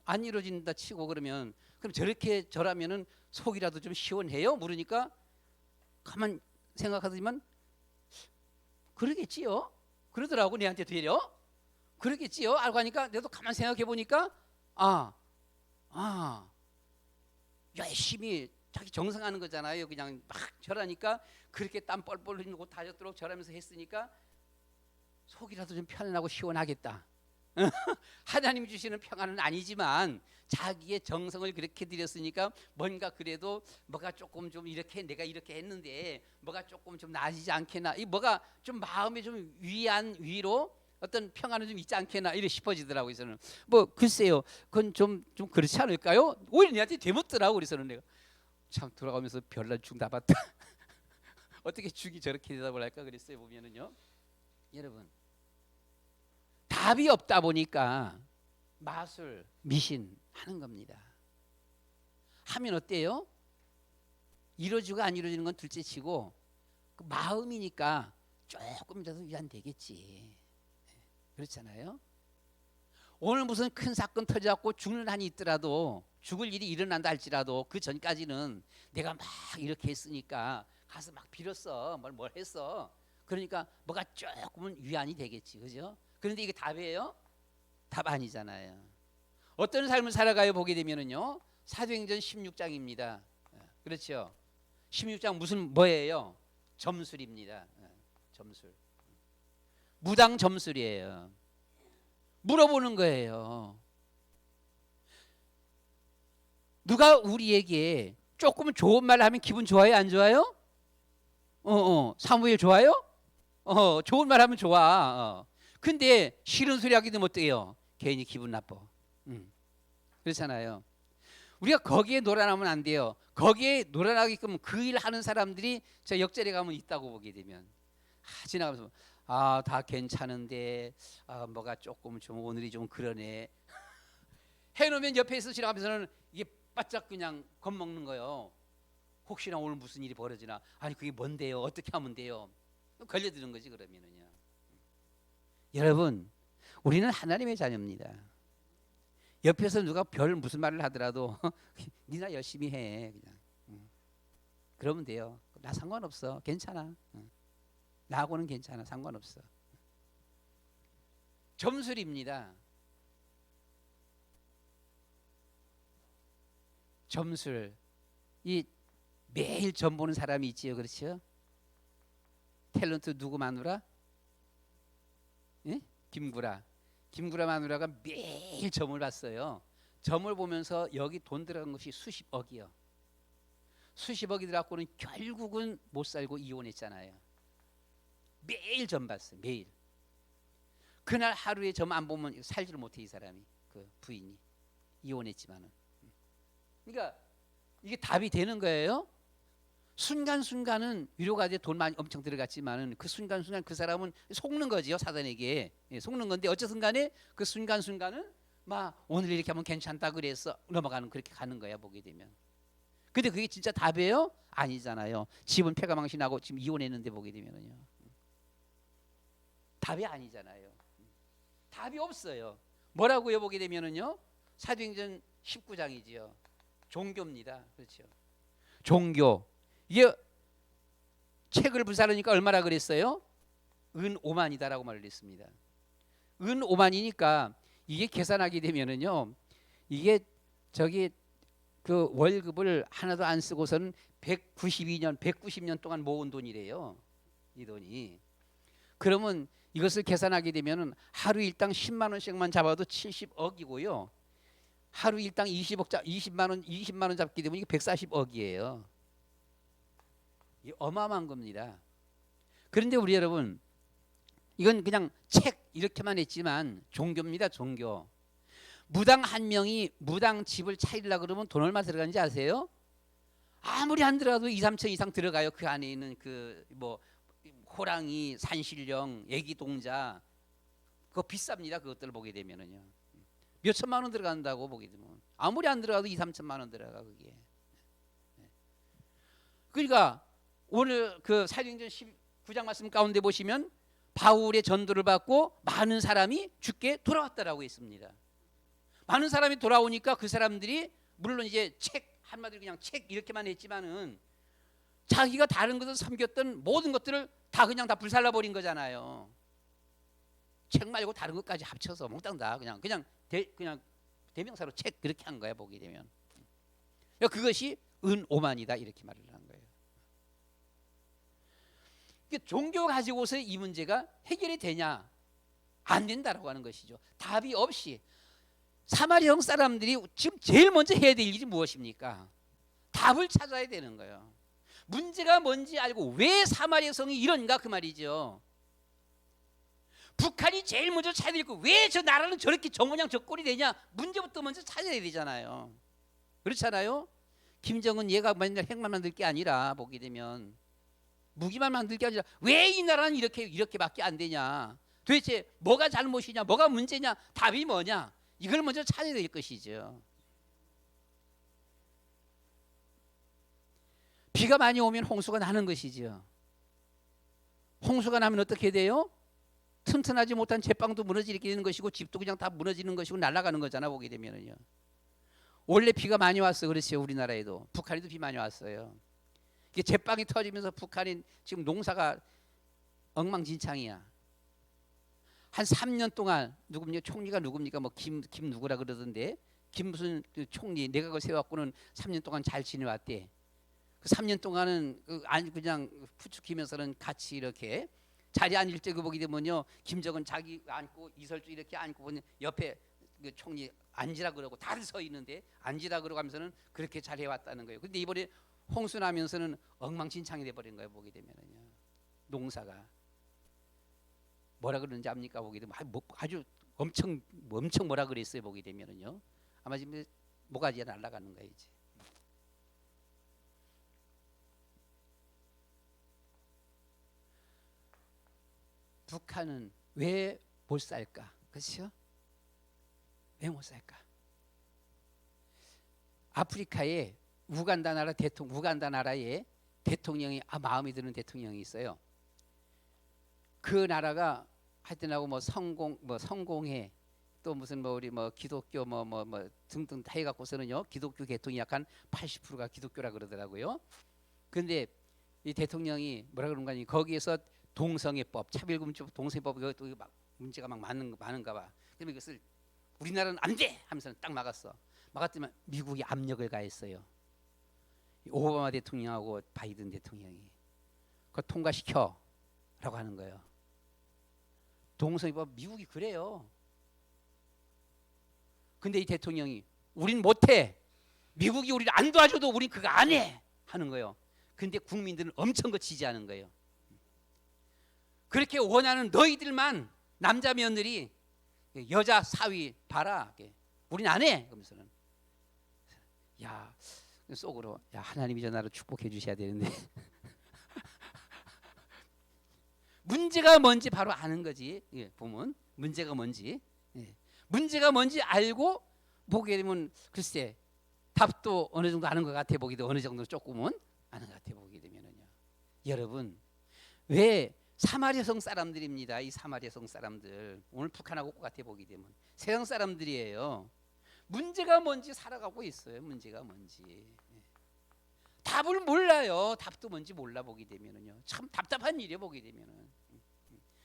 안 이루어진다 치고 그럼 저렇게 절하면은 속이라도 좀 시원해요? 물으니까 가만 생각하더니만 그러겠지요. 그러더라고. 내한테 되려 그러겠지요. 알고 하니까 내도 가만 생각해 보니까 열심히 자기 정성하는 거잖아요. 그냥 막 절하니까 그렇게 땀 뻘뻘 흘리고 다젖도록 절하면서 했으니까 속이라도 좀 편안하고 시원하겠다. 하나님이 주시는 평안은 아니지만 자기의 정성을 그렇게 드렸으니까 뭔가 그래도 뭐가 조금 좀 이렇게 내가 이렇게 했는데 뭐가 조금 좀 나아지지 않겠나, 이 뭐가 좀 마음에 좀 위로 어떤 평안은 좀 있지 않겠나 이래 싶어지더라고요. 저는 뭐 글쎄요, 그건 좀 그렇지 않을까요? 오히려 내한테 되묻더라고. 그래서는 내가 참 돌아가면서 별난 죽 나봤다. 어떻게 죽이 저렇게 대답을 할까 그랬어요. 보면은요, 여러분 답이 없다 보니까 마술, 미신 하는 겁니다. 하면 어때요? 이루어지고 안 이루어지는 건 둘째치고 그 마음이니까 조금이라도 위안되겠지. 그렇잖아요. 오늘 무슨 큰 사건 터져갖고 죽는 한이 있더라도, 죽을 일이 일어난다 할지라도 그 전까지는 내가 막 이렇게 했으니까 가서 막 빌었어, 뭘 했어. 그러니까 뭐가 조금은 위안이 되겠지, 그죠? 그런데 이게 답이에요? 답 아니잖아요. 어떤 삶을 살아가요? 보게 되면은요, 사도행전 16장입니다. 그렇죠? 16장 무슨 뭐예요? 점술입니다. 점술. 무당 점술이에요. 물어보는 거예요. 누가 우리에게 조금 좋은 말 하면 기분 좋아요? 안 좋아요? 사무엘 좋아요? 좋은 말 하면 좋아. 근데 싫은 소리 하게 되면 어때요? 괜히 기분 나빠. 그렇잖아요. 우리가 거기에 놀아나면 안 돼요. 거기에 놀아나게끔 그 일 하는 사람들이 저 역절에 가면 있다고 보게 되면 지나가면서 다 괜찮은데 뭐가 조금 좀 오늘이 좀 그러네 해놓으면 옆에서 지나가면서는 이게 바짝 그냥 겁먹는 거예요. 혹시나 오늘 무슨 일이 벌어지나. 아니 그게 뭔데요? 어떻게 하면 돼요? 걸려드는 거지 그러면은요. 여러분 우리는 하나님의 자녀입니다. 옆에서 누가 별 무슨 말을 하더라도 니나 열심히 해 그냥. 그러면 돼요. 나 상관없어. 괜찮아. 나하고는 괜찮아. 상관없어. 점술입니다. 점술. 이 매일 점 보는 사람이 있지요. 그렇죠? 탤런트 누구 마누라? 예? 김구라 마누라가 매일 점을 봤어요. 점을 보면서 여기 돈 들어간 것이 수십억이요. 수십억이 들어갔고는 결국은 못 살고 이혼했잖아요. 매일 점 봤어요. 매일. 그날 하루에 점 안 보면 살지를 못해 이 사람이. 그 부인이 이혼했지만은. 그러니까 이게 답이 되는 거예요. 순간순간은 위로가 돼 돈 많이 엄청 들어갔지만은 그 순간순간 그 사람은 속는 거지요. 사단에게 속는 건데 어쨌든 간에 그 순간순간은 막 오늘 이렇게 하면 괜찮다 그래서 넘어가는, 그렇게 가는 거야 보게 되면. 근데 그게 진짜 답이에요? 아니잖아요. 집은 폐가망신하고 지금 이혼했는데 보게 되면은요. 답이 아니잖아요. 답이 없어요. 뭐라고요? 보게 되면은요. 사도행전 19장이지요. 종교입니다. 그렇죠. 종교. 이게 책을 불사르니까 얼마나 그랬어요? 은 5만이다라고 말을 했습니다. 은 5만이니까 이게 계산하게 되면은요. 이게 저기 그 월급을 하나도 안 쓰고서는 190년 동안 모은 돈이래요. 이 돈이. 그러면 이것을 계산하게 되면은 하루 일당 10만 원씩만 잡아도 70억이고요. 하루 일당 20만 원 잡게 되면 이게 140억이에요. 이 어마어마한 겁니다. 그런데 우리 여러분, 이건 그냥 책 이렇게만 했지만 종교입니다. 종교. 무당 한 명이 무당 집을 차리려고 그러면 돈 얼마 들어가는지 아세요? 아무리 안 들어가도 2, 3천 이상 들어가요. 그 안에 있는 그 뭐 호랑이, 산신령, 애기 동자, 그거 비쌉니다. 그것들 보게 되면은요. 몇 천만 원 들어간다고 보게 되면 아무리 안 들어가도 2, 3천만 원 들어가 그게. 그러니까 오늘 그 사도행전 19장 말씀 가운데 보시면 바울의 전도를 받고 많은 사람이 주께 돌아왔다라고 했습니다. 많은 사람이 돌아오니까 그 사람들이 물론 이제 책 한마디로 그냥 책 이렇게만 했지만은 자기가 다른 것을 섬겼던 모든 것들을 다 그냥 다 불살라 버린 거잖아요. 책 말고 다른 것까지 합쳐서 몽땅 다 그냥 대명사로 책 그렇게 한 거야 보게 되면. 그것이 은 5만이다 이렇게 말을 한 거예요. 종교 가지고서 이 문제가 해결이 되냐? 안 된다라고 하는 것이죠. 답이 없이 사마리아 형 사람들이 지금 제일 먼저 해야 될 일이 무엇입니까? 답을 찾아야 되는 거예요. 문제가 뭔지 알고 왜 사마리아 성이 이런가 그 말이죠. 북한이 제일 먼저 찾아야 되고 왜 저 나라는 저렇게 저 모양 저 꼴이 되냐? 문제부터 먼저 찾아야 되잖아요. 그렇잖아요. 김정은 얘가 맨날 핵만 만들 게 아니라 보게 되면 무기만 만들 게 아니라 왜 이 나라는 이렇게밖에 안 되냐? 도대체 뭐가 잘못이냐? 뭐가 문제냐? 답이 뭐냐? 이걸 먼저 찾아야 될 것이죠. 비가 많이 오면 홍수가 나는 것이죠. 홍수가 나면 어떻게 돼요? 튼튼하지 못한 제빵도 무너지게 되는 것이고 집도 그냥 다 무너지는 것이고 날아가는 거잖아 보게 되면은요. 원래 비가 많이 왔어 그렇죠. 우리나라에도 북한에도 비 많이 왔어요. 이게 제빵이 터지면서 북한이 지금 농사가 엉망진창이야. 한 3년 동안 총리가 누굽니까? 뭐 김 누구라 그러던데 김 무슨 그 총리 내각을 세워갖고는 3년 동안 잘 지내왔대. 그 3년 동안은 그냥 부추기면서는 같이 이렇게 자리에 앉을 때 그 보게 되면요 김정은 자기 앉고 이설주 이렇게 앉고 보면 옆에 그 총리 앉으라 그러고 다들 서 있는데 앉으라 그러고 하면서는 그렇게 잘 해왔다는 거예요. 근데 이번에 홍수 나면서는 엉망진창이 돼버린 거예요. 보게 되면은요 농사가 뭐라 그러는지 압니까? 보게 되면 아주 엄청 뭐라 그랬어요. 보게 되면은요 아마 지금 모가지가 날아가는 거예요. 이제. 북한은 왜 못 살까? 그렇죠? 왜 못 살까? 아프리카에 우간다 나라에 대통령이 마음에 드는 대통령이 있어요. 그 나라가 하여튼하고 성공회 또 무슨 우리 기독교 등등 다 해갖고서는요 기독교 계통이 약간 80%가 기독교라 그러더라고요. 근데 이 대통령이 뭐라 그런 거니 거기에서 동성애법, 차별금지법, 동성애법 이것도 막 문제가 막 많은가 봐. 그러면 이것을 우리나라는 안 돼 하면서 딱 막았어. 막았더니 미국이 압력을 가했어요. 오바마 대통령하고 바이든 대통령이 그거 통과시켜라고 하는 거예요. 동성애법 미국이 그래요. 근데 이 대통령이 우린 못해. 미국이 우리를 안 도와줘도 우린 그거 안 해 하는 거예요. 근데 국민들은 엄청 거 지지하는 거예요. 그렇게 원하는 너희들만 남자 며느리 여자 사위 봐라. 우린 안 해. 그러면서는 야 속으로 야 하나님이 저 나를 축복해 주셔야 되는데 문제가 뭔지 바로 아는 거지. 보면 문제가 뭔지 문제가 뭔지 알고 보게 되면 글쎄 답도 어느 정도 아는 것 같아 보기도 어느 정도 조금은 아는 것 같아 보게 되면은요. 여러분 왜 사마리아성 사람들입니다. 이 사마리아성 사람들 오늘 북한하고 똑같아 보게 되면 세상 사람들이에요. 문제가 뭔지 살아가고 있어요. 문제가 뭔지 답을 몰라요. 답도 뭔지 몰라 보게 되면은요. 참 답답한 일이에요. 보게 되면은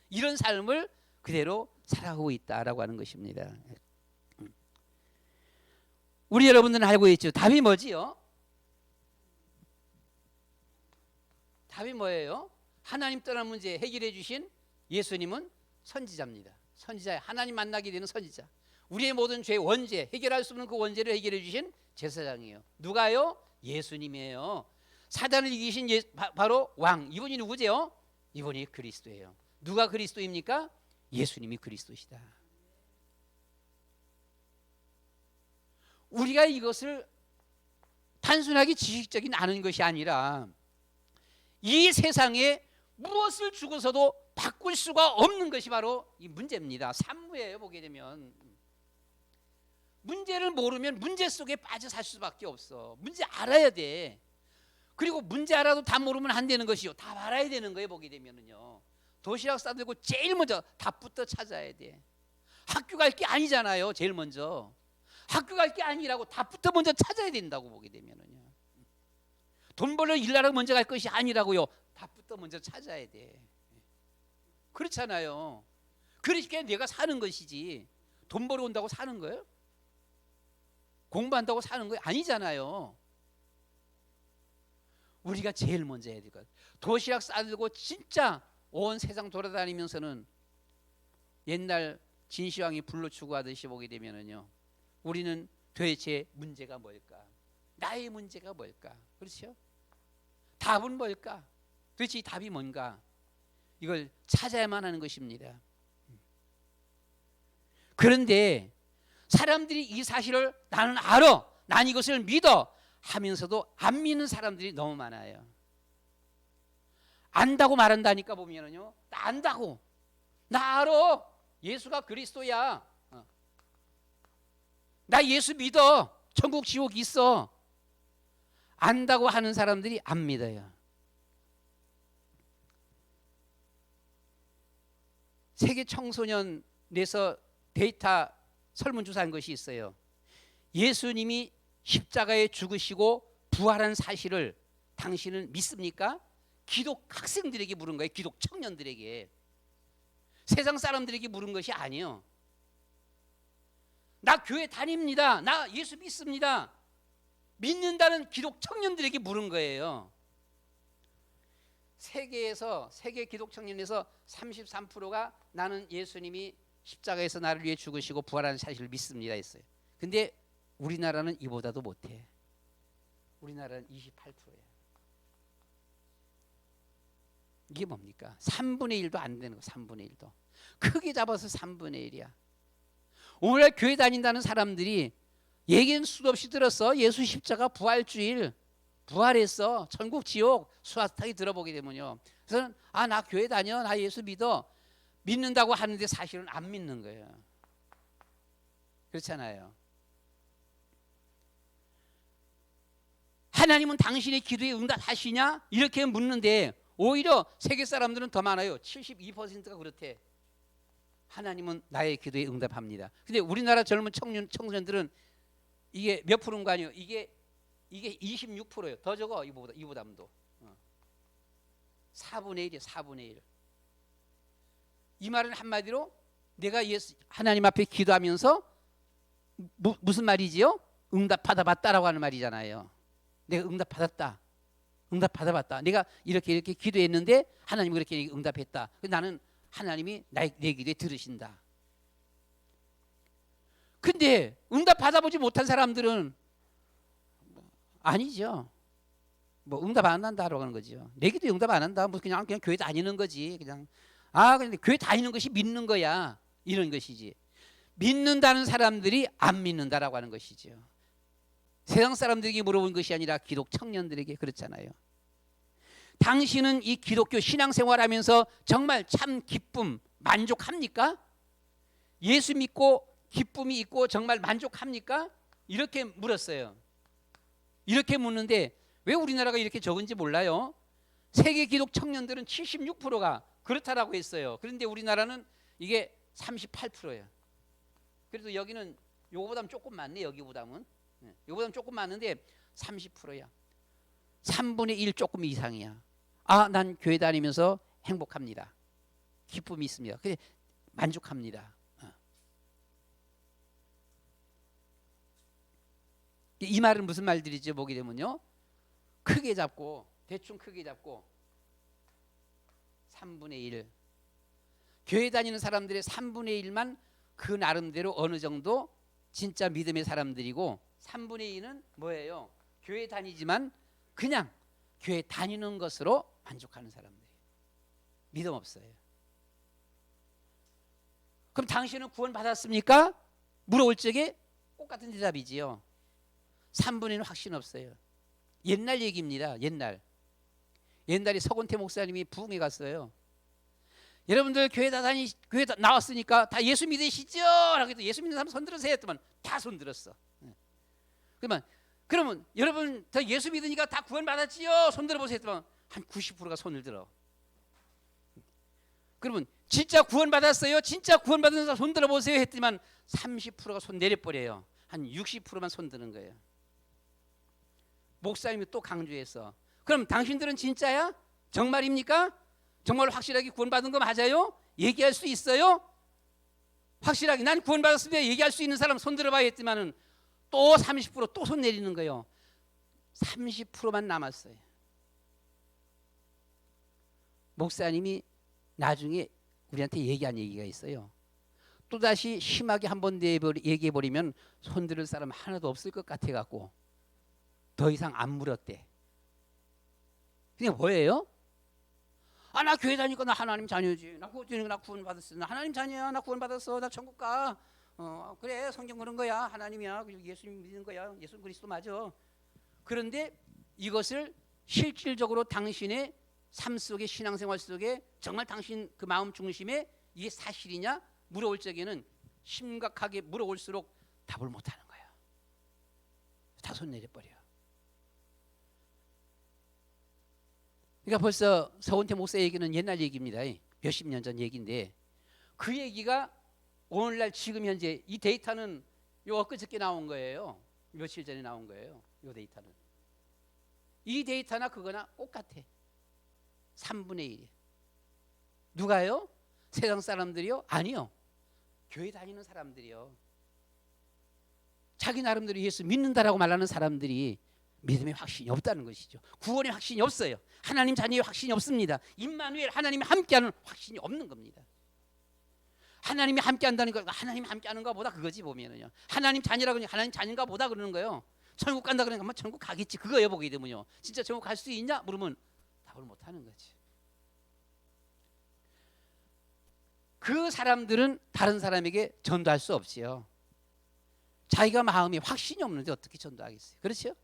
이런 삶을 그대로 살아가고 있다라고 하는 것입니다. 우리 여러분들은 알고 있죠. 답이 뭐지요? 답이 뭐예요? 하나님 떠난 문제 해결해 주신 예수님은 선지자입니다. 선지자, 하나님 만나게 되는 선지자. 우리의 모든 죄 원죄, 해결할 수 없는 그 원죄를 해결해 주신 제사장이에요. 누가요? 예수님이에요. 사단을 이기신 바로 왕. 이분이 누구죠? 이분이 그리스도예요. 누가 그리스도입니까? 예수님이 그리스도시다. 우리가 이것을 단순하게 지식적인 아는 것이 아니라 이 세상에 무엇을 주고서도 바꿀 수가 없는 것이 바로 이 문제입니다. 산무예요. 보게 되면 문제를 모르면 문제 속에 빠져 살 수밖에 없어. 문제 알아야 돼. 그리고 문제 알아도 답 모르면 안 되는 것이요. 답 알아야 되는 거예요. 보게 되면은요. 도시락 싸들고 제일 먼저 답부터 찾아야 돼. 학교 갈 게 아니잖아요. 제일 먼저 학교 갈 게 아니라고 답부터 먼저 찾아야 된다고 보게 되면은요. 돈 벌러 일하러 먼저 갈 것이 아니라고요. 답부터 먼저 찾아야 돼. 그렇잖아요. 그러니까 내가 사는 것이지 돈 벌어 온다고 사는 거예요? 공부한다고 사는 거예요? 아니잖아요. 우리가 제일 먼저 해야 될 것. 도시락 싸들고 진짜 온 세상 돌아다니면서는 옛날 진시황이 불로 추구하듯이 보게 되면은요. 우리는 도대체 문제가 뭘까? 나의 문제가 뭘까? 그렇죠? 답은 뭘까? 도대체 이 답이 뭔가? 이걸 찾아야만 하는 것입니다. 그런데 사람들이 이 사실을 나는 알아, 난 이것을 믿어 하면서도 안 믿는 사람들이 너무 많아요. 안다고 말한다니까 보면은요, 나 안다고, 나 알아, 예수가 그리스도야, 나 예수 믿어, 천국 지옥 있어, 안다고 하는 사람들이 안 믿어요. 세계 청소년에서 데이터 설문조사한 것이 있어요. 예수님이 십자가에 죽으시고 부활한 사실을 당신은 믿습니까? 기독 학생들에게 물은 거예요. 기독 청년들에게. 세상 사람들에게 물은 것이 아니에요. 나 교회 다닙니다. 나 예수 믿습니다. 믿는다는 기독 청년들에게 물은 거예요. 세계 기독 청년에서 33%가 나는 예수님이 십자가에서 나를 위해 죽으시고 부활하는 사실을 믿습니다 했어요. 근데 우리나라는 이보다도 못해. 우리나라는 28%예요. 이게 뭡니까? 3분의 1도 안 되는 거. 3분의 1도. 크게 잡아서 3분의 1이야. 오늘날 교회 다닌다는 사람들이 얘기는 수도 없이 들었어. 예수 십자가 부활주일, 부활했어, 천국 지옥 수화스타기 들어보게 되면요, 그래서 나 교회 다녀, 나 예수 믿어, 믿는다고 하는데 사실은 안 믿는 거예요. 그렇잖아요. 하나님은 당신의 기도에 응답하시냐? 이렇게 묻는데 오히려 세계 사람들은 더 많아요. 72%가 그렇대. 하나님은 나의 기도에 응답합니다. 근데 우리나라 젊은 청년들은 이게 몇 프로인가 아니에요? 이게 26%예요. 더 적어. 이보다도 4분의 1이에요. 4분의 1. 이 말은 한마디로 내가 하나님 앞에 기도하면서 무슨 말이지요? 응답 받아봤다라고 하는 말이잖아요. 내가 응답 받았다. 응답 받아봤다. 내가 이렇게 기도했는데 하나님이 그렇게 응답했다. 나는 하나님이 내 기도에 들으신다. 근데 응답 받아보지 못한 사람들은 아니죠. 응답 안 한다라고 하는 거죠. 내 기도에 응답 안 한다. 그냥 교회 다니는 거지. 근데 교회 다니는 것이 믿는 거야. 이런 것이지. 믿는다는 사람들이 안 믿는다라고 하는 것이죠. 세상 사람들에게 물어본 것이 아니라 기독 청년들에게 그렇잖아요. 당신은 이 기독교 신앙생활하면서 정말 참 기쁨, 만족합니까? 예수 믿고 기쁨이 있고 정말 만족합니까? 이렇게 물었어요. 이렇게 묻는데 왜 우리나라가 이렇게 적은지 몰라요. 세계 기독 청년들은 76%가 그렇다라고 했어요. 그런데 우리나라는 이게 38%예요. 그래도 여기는 요거보다는 조금 많네. 여기보다는 요거보다는 조금 많은데 30%야. 3분의 1 조금 이상이야. 아, 난 교회 다니면서 행복합니다. 기쁨이 있습니다. 그래 만족합니다. 이 말은 무슨 말들이죠? 보게 되면요, 크게 잡고 대충 크게 잡고 3분의 1 교회 다니는 사람들의 3분의 1만 그 나름대로 어느 정도 진짜 믿음의 사람들이고 3분의 2는 뭐예요? 교회 다니지만 그냥 교회 다니는 것으로 만족하는 사람들이에요. 믿음 없어요. 그럼 당신은 구원 받았습니까? 물어볼 적에 똑같은 대답이지요. 3분의 1은 확신 없어요. 옛날 얘기입니다. 옛날에 서건태 목사님이 부흥회 갔어요. 여러분들 교회 나왔으니까 다 예수 믿으시죠? 라고 해서 예수 믿는 사람 손 들으세요 했더만 다 손 들었어. 그러면 여러분 다 예수 믿으니까 다 구원 받았지요? 손 들어보세요 했더만 한 90%가 손을 들어. 그러면 진짜 구원 받았어요? 진짜 구원 받은 사람 손 들어보세요 했더만 30%가 손 내려버려요. 한 60%만 손 드는 거예요. 목사님이 또 강조했어. 그럼 당신들은 진짜야? 정말입니까? 정말 확실하게 구원받은 거 맞아요? 얘기할 수 있어요? 확실하게 난 구원받았습니다 얘기할 수 있는 사람 손 들어봐야 했지만은 또 30% 또 손 내리는 거예요. 30%만 남았어요. 목사님이 나중에 우리한테 얘기한 얘기가 있어요. 또다시 심하게 한번 얘기해버리면 손 들을 사람 하나도 없을 것 같아갖고 더 이상 안 물었대. 그게 뭐예요? 아, 나 교회 다니니까 나 하나님 자녀지. 나 구원 받았어. 나 하나님 자녀야. 나 구원 받았어. 나 천국 가. 그래, 성경 그런 거야. 하나님이야. 예수님 믿는 거야. 예수 그리스도 맞아. 그런데 이것을 실질적으로 당신의 삶 속에, 신앙생활 속에 정말 당신 그 마음 중심에 이게 사실이냐 물어볼 적에는 심각하게 물어볼수록 답을 못하는 거야. 다 손 내려버려. 그러니까 벌써 서운태 목사 얘기는 옛날 얘기입니다. 몇십 년 전 얘기인데 그 얘기가 오늘날 지금 현재 이 데이터는 요 엊그저께 나온 거예요. 며칠 전에 나온 거예요. 요 데이터는. 이 데이터나 그거나 똑같아. 3분의 1. 누가요? 세상 사람들이요? 아니요. 교회 다니는 사람들이요. 자기 나름대로 예수 믿는다라고 말하는 사람들이 믿음의 확신이 없다는 것이죠. 구원의 확신이 없어요. 하나님 자녀의 확신이 없습니다. 임마누엘 하나님이 함께하는 확신이 없는 겁니다. 하나님이 함께한다는 거, 하나님이 함께하는가 보다 그거지 보면은요. 하나님 자녀라고 하니 하나님 자녀인가 보다 그러는 거예요. 천국 간다 그러니까 뭐 천국 가겠지 그거예요 보게 되면요. 진짜 천국 갈 수 있냐 물으면 답을 못 하는 거지. 그 사람들은 다른 사람에게 전도할 수 없지요. 자기가 마음에 확신이 없는데 어떻게 전도하겠어요? 그렇죠?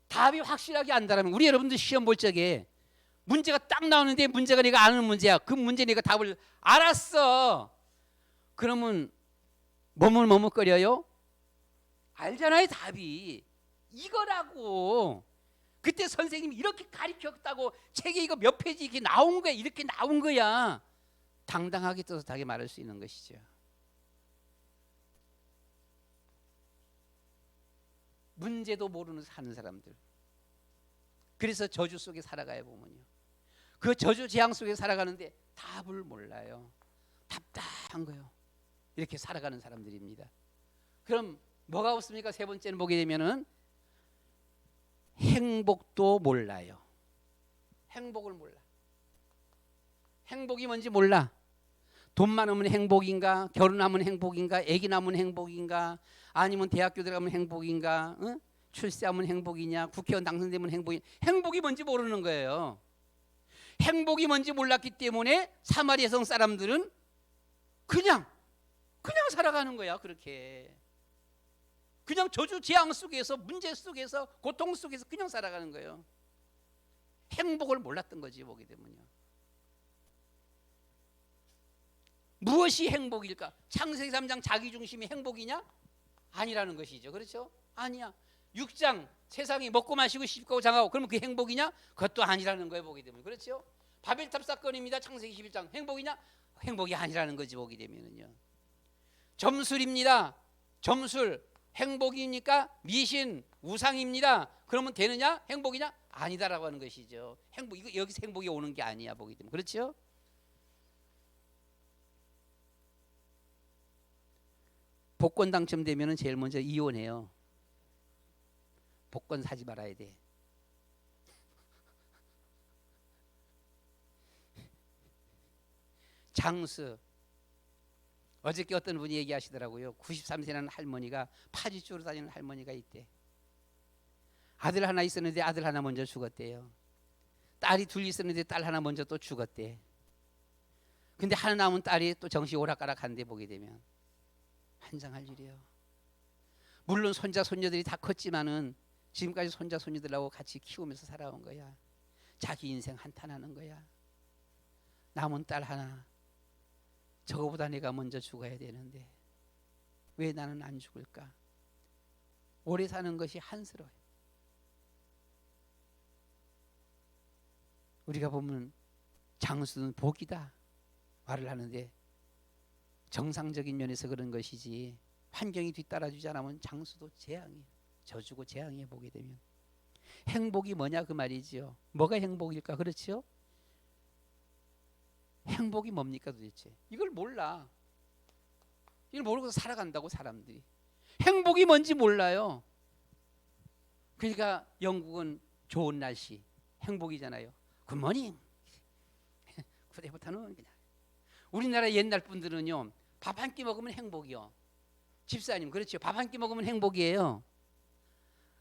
답이 확실하게 안다라면 우리 여러분들 시험 볼 적에 문제가 딱 나오는데 문제가 내가 아는 문제야. 그 문제 내가 답을 알았어. 그러면 머뭇머뭇거려요? 알잖아요 답이. 이거라고. 그때 선생님이 이렇게 가르쳤다고 책에 이거 몇 페이지 이렇게 나온 거야. 이렇게 나온 거야. 당당하게 떳떳하게 말할 수 있는 것이죠. 문제도 모르는 사는 사람들. 그래서 저주 속에 살아가야 보면요. 그 저주 재앙 속에 살아가는데 답을 몰라요. 답답한 거요. 이렇게 살아가는 사람들입니다. 그럼 뭐가 없습니까? 세 번째는 보게 되면은 행복도 몰라요. 행복을 몰라. 행복이 뭔지 몰라. 돈 많으면 행복인가? 결혼하면 행복인가? 아기 낳으면 행복인가? 아니면 대학교 들어가면 행복인가? 응? 출세하면 행복이냐? 국회의원 당선되면 행복이 행복이 뭔지 모르는 거예요. 행복이 뭔지 몰랐기 때문에 사마리아 성 사람들은 그냥 살아가는 거야. 그렇게 그냥 저주 재앙 속에서 문제 속에서 고통 속에서 그냥 살아가는 거예요. 행복을 몰랐던 거지 보게 되면요. 무엇이 행복일까? 창세기 3장 자기 중심이 행복이냐? 아니라는 것이죠. 그렇죠? 아니야. 6장 세상이 먹고 마시고 씹고 장하고 그러면 그 행복이냐? 그것도 아니라는 거예요. 보게 되면. 그렇죠? 바벨탑 사건입니다. 창세기 11장 행복이냐? 행복이 아니라는 거지. 보게 되면은요. 점술입니다. 점술 행복입니까? 미신 우상입니다. 그러면 되느냐? 행복이냐? 아니다라고 하는 것이죠. 행복 이거 여기서 행복이 오는 게 아니야. 보게 되면. 그렇죠? 복권 당첨되면은 제일 먼저 이혼해요. 복권 사지 말아야 돼. 장수. 어저께 어떤 분이 얘기하시더라고요. 93세라는 할머니가 파지주로 다니는 할머니가 있대. 아들 하나 있었는데 아들 하나 먼저 죽었대요. 딸이 둘 있었는데 딸 하나 먼저 또 죽었대. 근데 하나 남은 딸이 또 정신 오락가락 한데 보게 되면 환장할 일이에요. 물론 손자 손녀들이 다 컸지만은 지금까지 손자 손녀들하고 같이 키우면서 살아온 거야. 자기 인생 한탄하는 거야. 남은 딸 하나 저거보다 내가 먼저 죽어야 되는데 왜 나는 안 죽을까? 오래 사는 것이 한스러워요. 우리가 보면 장수는 복이다 말을 하는데 정상적인 면에서 그런 것이지 환경이 뒤따라주지 않으면 장수도 재앙이에요. 저주고 재앙이에요. 보게 되면 행복이 뭐냐 그 말이지요. 뭐가 행복일까? 그렇지요? 행복이 뭡니까 도대체? 이걸 몰라. 이걸 모르고 살아간다고 사람들이. 행복이 뭔지 몰라요. 그러니까 영국은 좋은 날씨 행복이잖아요. 굿모닝. 그때부터는 그냥. 우리나라 옛날 분들은요 밥 한 끼 먹으면 행복이요. 집사님 그렇죠. 밥 한 끼 먹으면 행복이에요.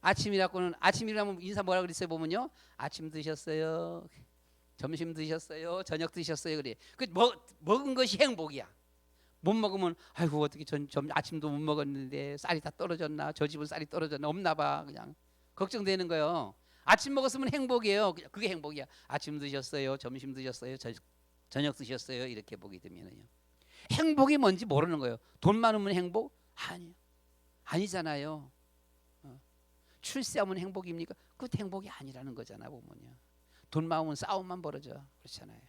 아침이라고는 아침이라면 인사 뭐라 그랬어요 보면요. 아침 드셨어요. 점심 드셨어요. 저녁 드셨어요. 그래. 그 먹은 것이 행복이야. 못 먹으면 아이고 어떻게 전 아침도 못 먹었는데 쌀이 다 떨어졌나? 저 집은 쌀이 떨어졌나? 없나 봐. 그냥 걱정되는 거예요. 아침 먹었으면 행복이에요. 그게 행복이야. 아침 드셨어요. 점심 드셨어요. 저녁 드셨어요. 이렇게 보게 되면요. 행복이 뭔지 모르는 거예요. 돈 많으면 행복? 아니요. 아니잖아요. 출세하면 행복입니까? 그것도 행복이 아니라는 거잖아 보면요. 돈 많으면 싸움만 벌어져. 그렇잖아요.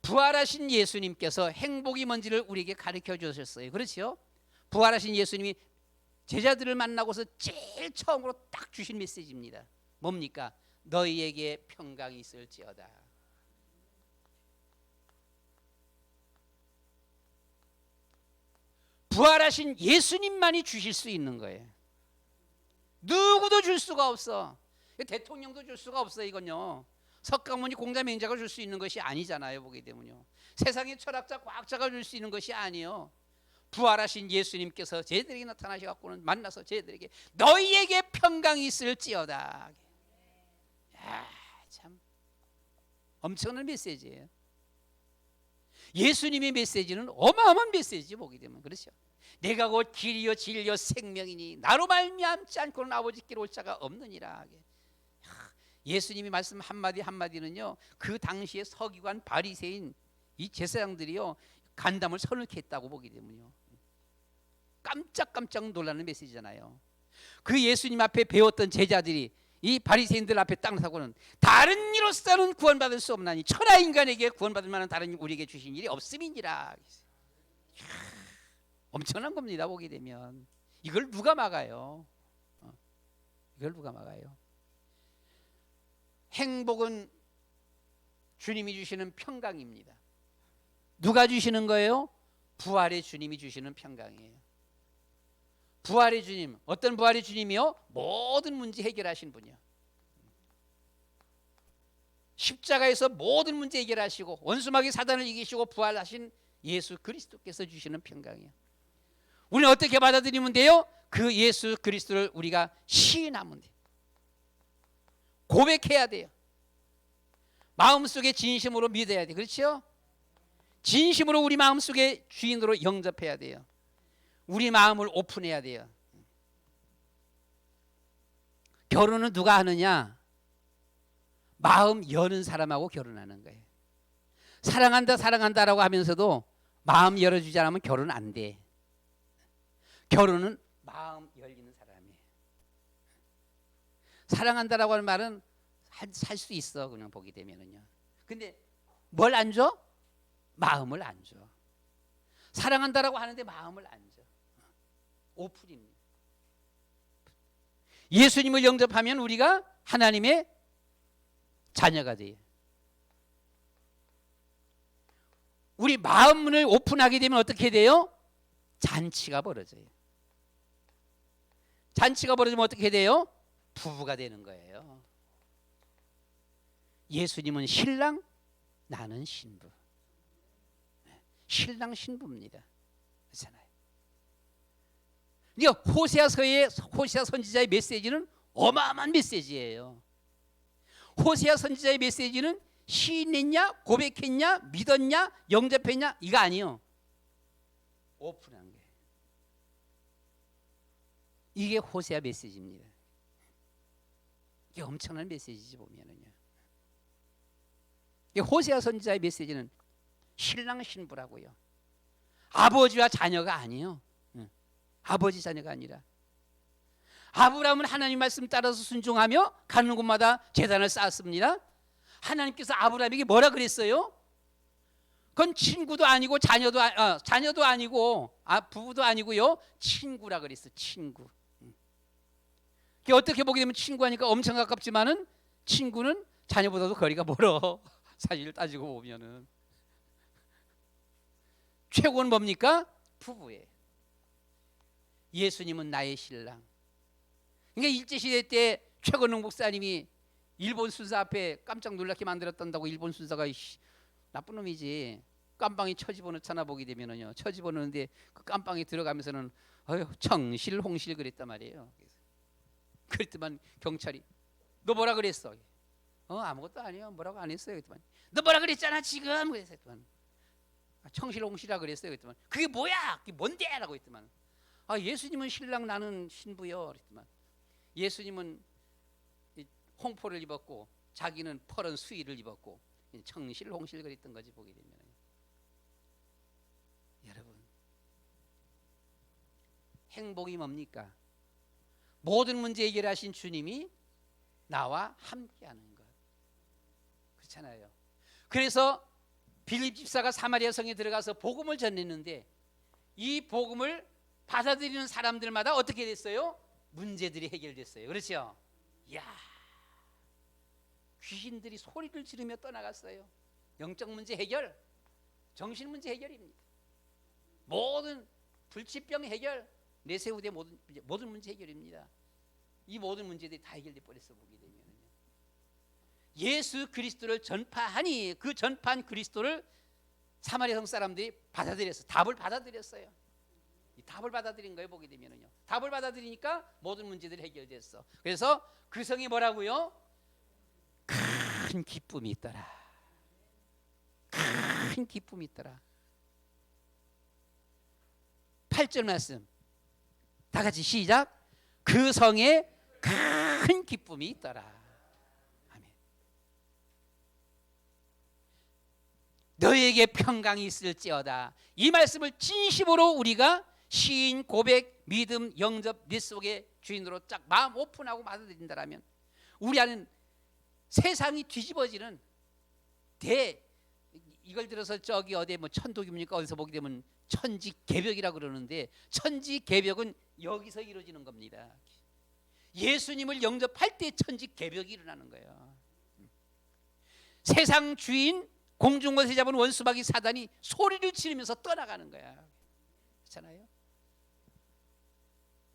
부활하신 예수님께서 행복이 뭔지를 우리에게 가르쳐 주셨어요. 그렇죠? 부활하신 예수님이 제자들을 만나고서 제일 처음으로 딱 주신 메시지입니다. 뭡니까? 너희에게 평강이 있을지어다. 부활하신 예수님만이 주실 수 있는 거예요. 누구도 줄 수가 없어. 대통령도 줄 수가 없어. 이건요. 석가모니 공자맹자가 줄 수 있는 것이 아니잖아요. 보게 되면요. 세상의 철학자 과학자가 줄 수 있는 것이 아니에요. 부활하신 예수님께서 저희들에게 나타나셔갖고는 만나서 저희들에게 너희에게 평강이 있을지어다. 야, 참 엄청난 메시지예요. 예수님의 메시지는 어마어마한 메시지 보게 되면 그렇죠. 내가 곧 길이요 진리요 생명이니 나로 말미암지 않고는 아버지께로 올 자가 없느니라. 예수님이 말씀 한마디 한마디는요 그 당시에 서기관 바리새인 이 제사장들이요 간담을 서늘케 했다고 보게 되면요 깜짝깜짝 놀라는 메시지잖아요. 그 예수님 앞에 배웠던 제자들이 이 바리새인들 앞에 딱 나서고는 다른 이로서는 구원받을 수 없나니 천하 인간에게 구원받을 만한 다른 우리에게 주신 일이 없음이니라. 엄청난 겁니다. 보게 되면 이걸 누가 막아요? 이걸 누가 막아요? 행복은 주님이 주시는 평강입니다. 누가 주시는 거예요? 부활의 주님이 주시는 평강이에요. 부활의 주님, 어떤 부활의 주님이요? 모든 문제 해결하신 분이요. 십자가에서 모든 문제 해결하시고 원수마귀 사단을 이기시고 부활하신 예수 그리스도께서 주시는 평강이에요. 우리는 어떻게 받아들이면 돼요? 그 예수 그리스도를 우리가 시인하면 돼요. 고백해야 돼요. 마음속에 진심으로 믿어야 돼요. 그렇죠? 진심으로 우리 마음속에 주인으로 영접해야 돼요. 우리 마음을 오픈해야 돼요. 결혼은 누가 하느냐? 마음 여는 사람하고 결혼하는 거예요. 사랑한다 사랑한다라고 하면서도 마음 열어주지 않으면 결혼 안 돼. 결혼은 마음 열리는 사람이에요. 사랑한다라고 하는 말은 살 수 있어, 그냥 보게 되면은요. 근데 뭘 안 줘? 마음을 안 줘. 사랑한다라고 하는데 마음을 안 줘. 오픈입니다. 예수님을 영접하면 우리가 하나님의 자녀가 돼요. 우리 마음 문을 오픈하게 되면 어떻게 돼요? 잔치가 벌어져요. 잔치가 벌어지면 어떻게 돼요? 부부가 되는 거예요. 예수님은 신랑, 나는 신부. 신랑 신부입니다. 그렇잖아요. 그러니까 호세아 선지자의 메시지는 어마어마한 메시지예요. 호세아 선지자의 메시지는 시인했냐, 고백했냐, 믿었냐, 영접했냐, 이거 아니요. 오픈한 거예요. 이게 호세아 메시지입니다. 이게 엄청난 메시지지 보면은요. 호세아 선지자의 메시지는 신랑 신부라고요. 아버지와 자녀가 아니요. 아버지 자녀가 아니라 아브라함은 하나님 말씀 따라서 순종하며 가는 곳마다 제단을 쌓았습니다. 하나님께서 아브라함에게 뭐라 그랬어요? 그건 친구도 아니고 자녀도 아니고 부부도 아니고요. 친구라 그랬어요. 친구. 어떻게 보게 되면 친구하니까 엄청 가깝지만은 친구는 자녀보다도 거리가 멀어. 사실 따지고 보면은 최고는 뭡니까? 부부예요. 예수님은 나의 신랑. 그러니까 일제시대 때 최건웅 목사님이 일본 순사 앞에 깜짝 놀라게 만들었단다고. 일본 순사가 나쁜 놈이지. 깜빵이 처집어넣잖아. 보게 되면은요. 처집어넣는데 그 깜빵에 들어가면서는 청실 홍실 그랬단 말이에요. 그랬더만 경찰이 너 뭐라 그랬어? 아무것도 아니요. 뭐라고 안 했어요. 그랬더만 너 뭐라 그랬잖아 지금. 그랬더만 청실 홍실이라 그랬어요. 그랬더만 그게 뭐야? 그게 뭔데? 라고 했더만 예수님은 신랑, 나는 신부요. 그랬더만 예수님은 홍포를 입었고 자기는 펄은 수의를 입었고 청실 홍실 그랬던 거지. 보게 되면 여러분, 행복이 뭡니까? 모든 문제 해결하신 주님이 나와 함께하는 것. 그렇잖아요. 그래서 빌립 집사가 사마리아 성에 들어가서 복음을 전했는데 이 복음을 받아들이는 사람들마다 어떻게 됐어요? 문제들이 해결됐어요. 그렇죠? 이야, 귀신들이 소리를 지르며 떠나갔어요. 영적 문제 해결, 정신 문제 해결입니다. 모든 불치병 해결, 내세우대 모든 문제 해결입니다. 이 모든 문제들이 다 해결돼 버렸어. 보게 되면요. 예수 그리스도를 전파하니 그 전파한 그리스도를 사마리아 성 사람들이 받아들였어. 답을 받아들였어요. 이 답을 받아들인 거예요. 보게 되면요. 답을 받아들이니까 모든 문제들이 해결됐어. 그래서 그 성이 뭐라고요? 큰 기쁨이 있더라. 큰 기쁨이 있더라. 8절 말씀 다 같이 시작. 그 성에 큰 기쁨이 있더라. 아멘. 너에게 평강이 있을지어다. 이 말씀을 진심으로 우리가 시인, 고백, 믿음, 영접, 내 속의 주인으로 쫙 마음 오픈하고 받아들인다라면 우리 안은 세상이 뒤집어지는 이걸 들어서 저기 어디 천도교입니까? 어디서 보게 되면 천지개벽이라 그러는데 천지개벽은 여기서 이루어지는 겁니다. 예수님을 영접할 때 천지개벽이 일어나는 거예요. 세상 주인 공중권세 잡은 원수마귀 사단이 소리를 지르면서 떠나가는 거야. 그렇잖아요.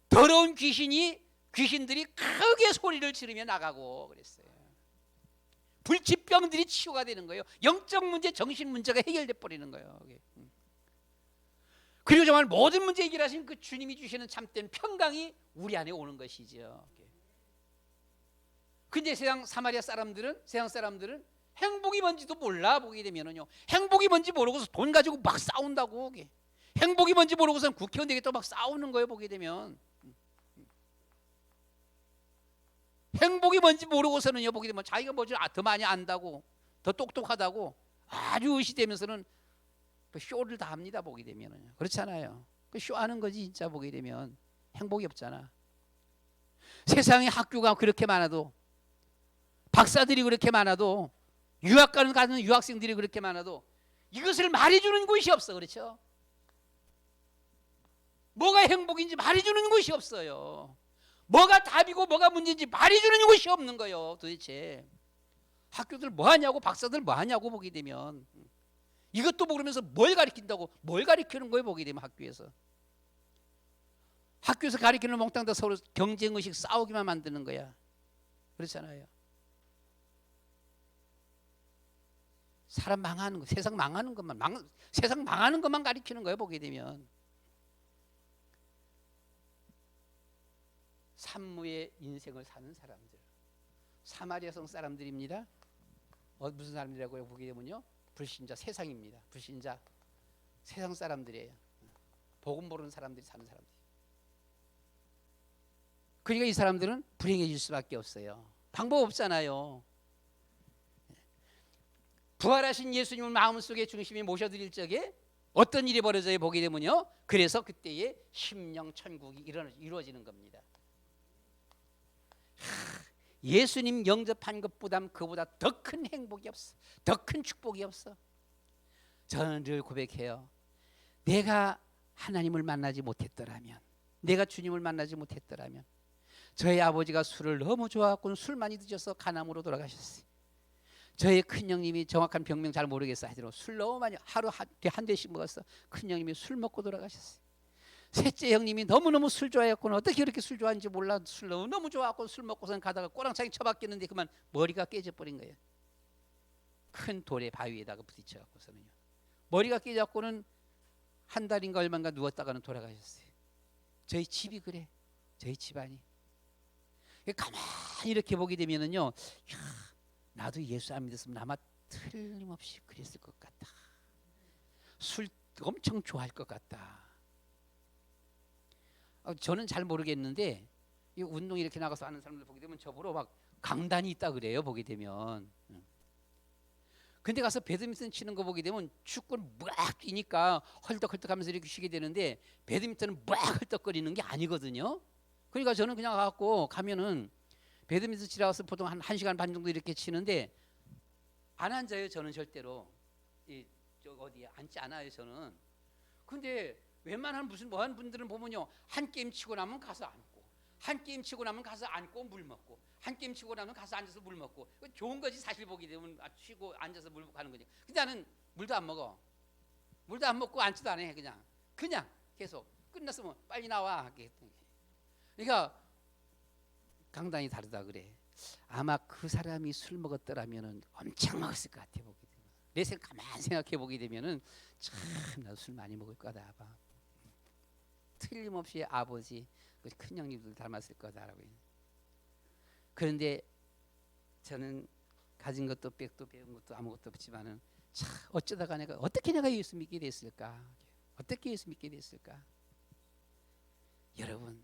더러운 귀신들이 크게 소리를 지르며 나가고 그랬어요. 불치병들이 치유가 되는 거예요. 영적 문제, 정신 문제가 해결돼 버리는 거예요. 그리고 정말 모든 문제 해결하신 그 주님이 주시는 참된 평강이 우리 안에 오는 것이죠. 근데 세상 사람들은 행복이 뭔지도 몰라. 보게 되면은요, 행복이 뭔지 모르고서 돈 가지고 막 싸운다고. 행복이 뭔지 모르고서 국회의원 되겠다고 막 싸우는 거예요. 보게 되면 행복이 뭔지 모르고서는요, 보게 되면 자기가 뭐 더 많이 안다고, 더 똑똑하다고 아주 의시되면서는 쇼를 다 합니다. 보게 되면은요, 그렇잖아요. 그 쇼하는 거지. 진짜 보게 되면 행복이 없잖아. 세상에 학교가 그렇게 많아도, 박사들이 그렇게 많아도, 유학가는 가는 유학생들이 그렇게 많아도 이것을 말해주는 곳이 없어. 그렇죠? 뭐가 행복인지 말해주는 곳이 없어요. 뭐가 답이고 뭐가 문제인지 말해주는 곳이 없는 거예요. 도대체 학교들 뭐 하냐고, 박사들 뭐 하냐고 보게 되면 이것도 모르면서 뭘 가르친다고, 뭘 가르치는 거예요. 보게 되면 학교에서 가르치는 몽땅 다 서로 경쟁의식 싸우기만 만드는 거야. 그렇잖아요. 사람 망하는 거, 세상 망하는 것만, 세상 망하는 것만 가르치는 거예요. 보게 되면 산무의 인생을 사는 사람들, 사마리아 성 사람들입니다. 무슨 사람들이라고 보게 되면요, 불신자, 세상입니다. 불신자, 세상 사람들이에요. 복음 모르는 사람들이 사는 사람들. 그러니까 이 사람들은 불행해질 수밖에 없어요. 방법 없잖아요. 부활하신 예수님을 마음속에 중심에 모셔드릴 적에 어떤 일이 벌어져요? 보게 되면요, 그래서 그때의 심령 천국이 이루어지는 겁니다. 예수님 영접한 것보다 그보다 더 큰 행복이 없어. 더 큰 축복이 없어. 저는 늘 고백해요. 내가 하나님을 만나지 못했더라면, 내가 주님을 만나지 못했더라면, 저희 아버지가 술을 너무 좋아하고 술 많이 드셔서 간암으로 돌아가셨어요. 저희 큰형님이 정확한 병명 잘 모르겠어. 하여튼 술 너무 많이, 하루 한 대씩 먹었어. 큰형님이 술 먹고 돌아가셨어요. 셋째 형님이 너무너무 술 좋아했고, 어떻게 그렇게 술 좋아하는지 몰라. 술 너무 좋아하고 술 먹고선 가다가 꼬랑차게 처박혔는데 그만 머리가 깨져버린 거예요. 큰 돌에 바위에다가 부딪혀갖고서는요, 머리가 깨져갖고는 한 달인가 얼마인가 누웠다가는 돌아가셨어요. 저희 집이 그래. 저희 집안이 가만히 이렇게 보게 되면은요, 나도 예수 안 믿었으면 아마 틀림없이 그랬을 것 같다. 술 엄청 좋아할 것 같다. 저는 잘 모르겠는데 이 운동 이렇게 나가서 하는 사람들 보게 되면 저보러 막 강단이 있다 그래요. 보게 되면. 근데 가서 배드민턴 치는 거 보게 되면 축구를 막 뛰니까 헐떡헐떡하면서 이렇게 쉬게 되는데 배드민턴은 막 헐떡거리는 게 아니거든요. 그러니까 저는 그냥 가갖고 가면은 배드민턴 치러 와서 보통 한 1시간 반 정도 이렇게 치는데 안 앉아요. 저는 절대로 어디 앉지 않아요. 저는. 근데 웬만한 무슨 뭐한 분들은 보면요, 한 게임 치고 나면 가서 앉고, 한 게임 치고 나면 가서 앉고 물 먹고, 한 게임 치고 나면 가서 앉아서 물 먹고. 좋은 거지 사실 보게 되면. 쉬고 앉아서 물 먹고 하는 거지. 근데 나는 물도 안 먹어. 물도 안 먹고 앉지도 않아. 그냥 계속 끝났으면 빨리 나와. 그러니까 강단이 다르다 그래. 아마 그 사람이 술 먹었더라면은 엄청 먹었을 것 같아. 보게 되면 내 생각 가만 생각해 보게 되면은 참 나도 술 많이 먹을 거다. 봐. 틀림없이 아버지, 큰 형님들 닮았을 거다라고. 그런데 저는 가진 것도 빽도 배운 것도 아무것도 없지만은 참 어쩌다가 어떻게 내가 예수 믿게 됐을까? 어떻게 예수 믿게 됐을까? 여러분,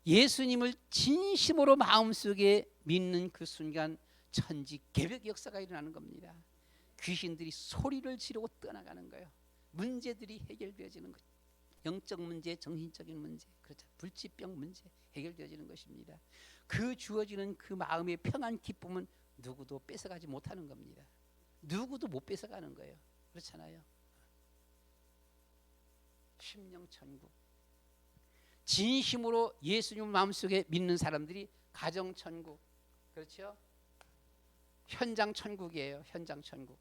예수님을 진심으로 마음속에 믿는 그 순간 천지개벽 역사가 일어나는 겁니다. 귀신들이 소리를 지르고 떠나가는 거예요. 문제들이 해결되어지는 거예요. 영적 문제, 정신적인 문제, 그렇죠. 불치병 문제 해결되어지는 것입니다. 그 주어지는 그 마음의 평안 기쁨은 누구도 뺏어가지 못하는 겁니다. 누구도 못 뺏어가는 거예요. 그렇잖아요. 심령 천국. 진심으로 예수님 마음속에 믿는 사람들이 가정 천국. 그렇죠? 현장 천국이에요. 현장 천국.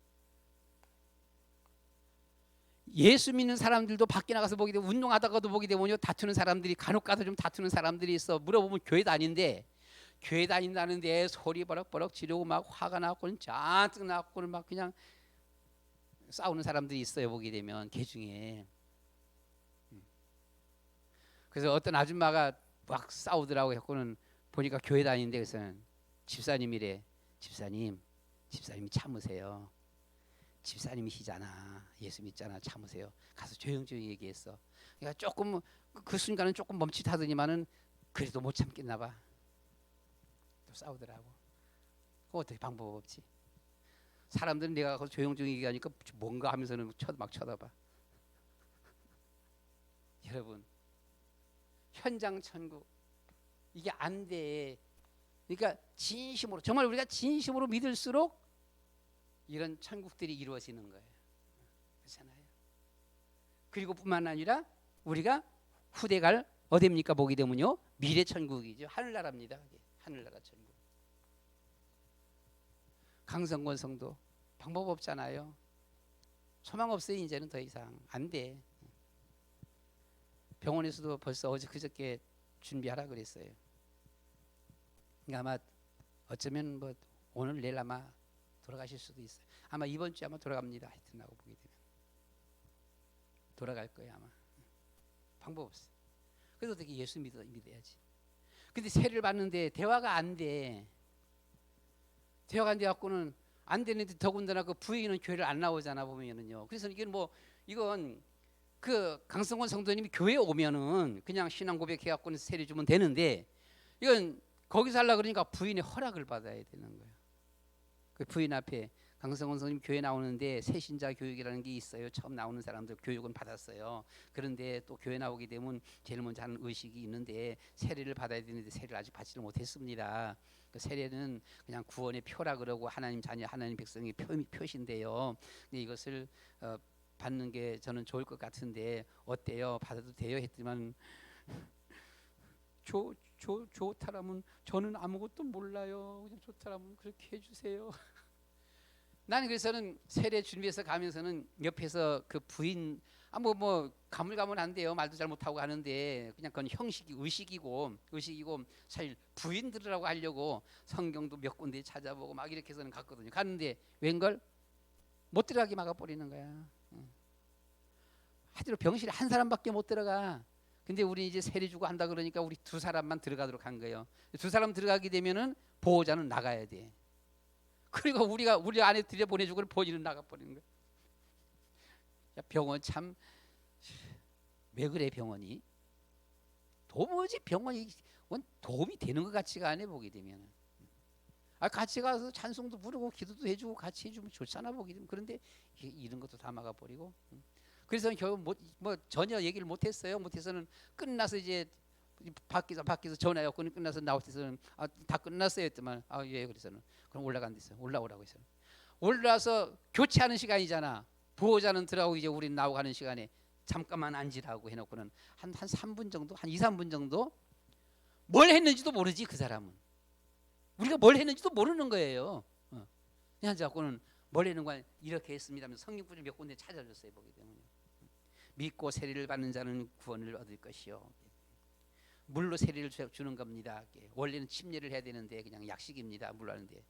예수 믿는 사람들도 밖에 나가서 보게 되면, 운동하다가도 보게 되면요, 다투는 사람들이 간혹 가서 좀 다투는 사람들이 있어. 물어보면 교회 다닌대. 교회 다닌다는데 소리 버럭버럭 지르고 막 화가 나고는 잔뜩 나고는 막 그냥 싸우는 사람들이 있어요. 보게 되면 개 중에. 그래서 어떤 아줌마가 막 싸우더라고 했고는 보니까 교회 다니는데, 그래서는 집사님이래. 집사님이 참으세요. 집사님이시잖아. 예수 믿잖아. 참으세요. 가서 조용조용히 얘기했어. 그러니까 조금 그 순간은 조금 멈칫하더니만은 그래도 못 참겠나 봐. 또 싸우더라고. 그거 어떻게 방법 없지? 사람들은 내가 가서 조용조용히 얘기하니까 뭔가 하면서는 막 쳐다봐. 여러분, 현장 천국 이게 안 돼. 그러니까 진심으로, 정말 우리가 진심으로 믿을수록 이런 천국들이 이루어지는 거예요. 그렇잖아요. 그리고 뿐만 아니라 우리가 후대 갈 어디입니까? 보게 되면요, 미래 천국이죠. 하늘나라입니다. 하늘나라 천국. 강성권 성도 방법 없잖아요. 소망 없어요. 이제는 더 이상 안 돼. 병원에서도 벌써 어제 그저께 준비하라 그랬어요. 그러니까 아마 어쩌면 뭐 오늘 내일 아마 돌아가실 수도 있어요. 아마 이번 주에 아마 돌아갑니다. 하여튼 나고 보게 되면 돌아갈 거예요 아마. 방법 없어. 그래서 어떻게 예수 믿어야지. 근데 세례를 받는데 대화가 안 돼. 대화가 안 돼 갖고는 안 되는데 더군다나 그 부인은 교회를 안 나오잖아 보면은요. 그래서 이건 그 강성원 성도님이 교회 오면은 그냥 신앙 고백해 갖고는 세례 주면 되는데 이건 거기서 하려 그러니까 부인의 허락을 받아야 되는 거예요. 그 부인 앞에 강성원 성도님 교회 나오는데 새신자 교육이라는 게 있어요. 처음 나오는 사람들 교육은 받았어요. 그런데 또 교회 나오게 되면 제일 먼저 하는 의식이 있는데 세례를 받아야 되는데 세례를 아직 받지를 못했습니다. 그 세례는 그냥 구원의 표라 그러고 하나님 자녀, 하나님 백성의 표시인데요. 근데 이것을 받는 게 저는 좋을 것 같은데 어때요? 받아도 돼요? 했더니만 좋다라면 저는 아무것도 몰라요. 그냥 좋다라면 그렇게 해주세요. 나는 그래서는 세례 준비해서 가면서는 옆에서 그 부인 뭐 가물가물한데요. 말도 잘 못하고 하는데 그냥 그건 의식이고 사실 부인 들으라고 하려고 성경도 몇 군데 찾아보고 막 이렇게 해서는 갔거든요. 갔는데 웬걸 못 들어가게 막아버리는 거야. 하여튼 병실에 한 사람밖에 못 들어가. 근데 우리 이제 세례 주고 한다 그러니까 우리 두 사람만 들어가도록 한 거예요. 두 사람 들어가게 되면은 보호자는 나가야 돼. 그리고 우리 안에 들여보내주고 보호자는 나가버리는 거야. 야, 병원 참 왜 그래 병원이? 도무지 병원이 도움이 되는 것 같지가 않아 보게 되면은. 같이 가서 찬송도 부르고 기도도 해주고 같이 해주면 좋잖아 보게 되면. 그런데 이런 것도 다 막아버리고. 그래서 결국 전혀 얘기를 못했어요. 못해서는 끝나서 이제 밖에서 전화 여건이 끝나서 나올 때서는 다 끝났어요 했더만 예 그래서는 그럼 올라간댔어요. 올라오라고 해서 올라와서 교체하는 시간이잖아. 보호자는 들어가고 이제 우린 나오고 하는 시간에 잠깐만 앉으라고 해놓고는 한 3분 정도, 한 2, 3분 정도 뭘 했는지도 모르지 그 사람은. 우리가 뭘 했는지도 모르는 거예요. 그냥 앉아갖고는 뭘 했는 거야 이렇게 했습니다 하면서 성경구절 몇 군데 찾아줬어요. 보게 되면 믿고 세례를 받는 자는 구원을 얻을 것이요. 물로 세례를 주는 겁니다. 원래는 침례를 해야 되는데 그냥 약식입니다. 물로 하는데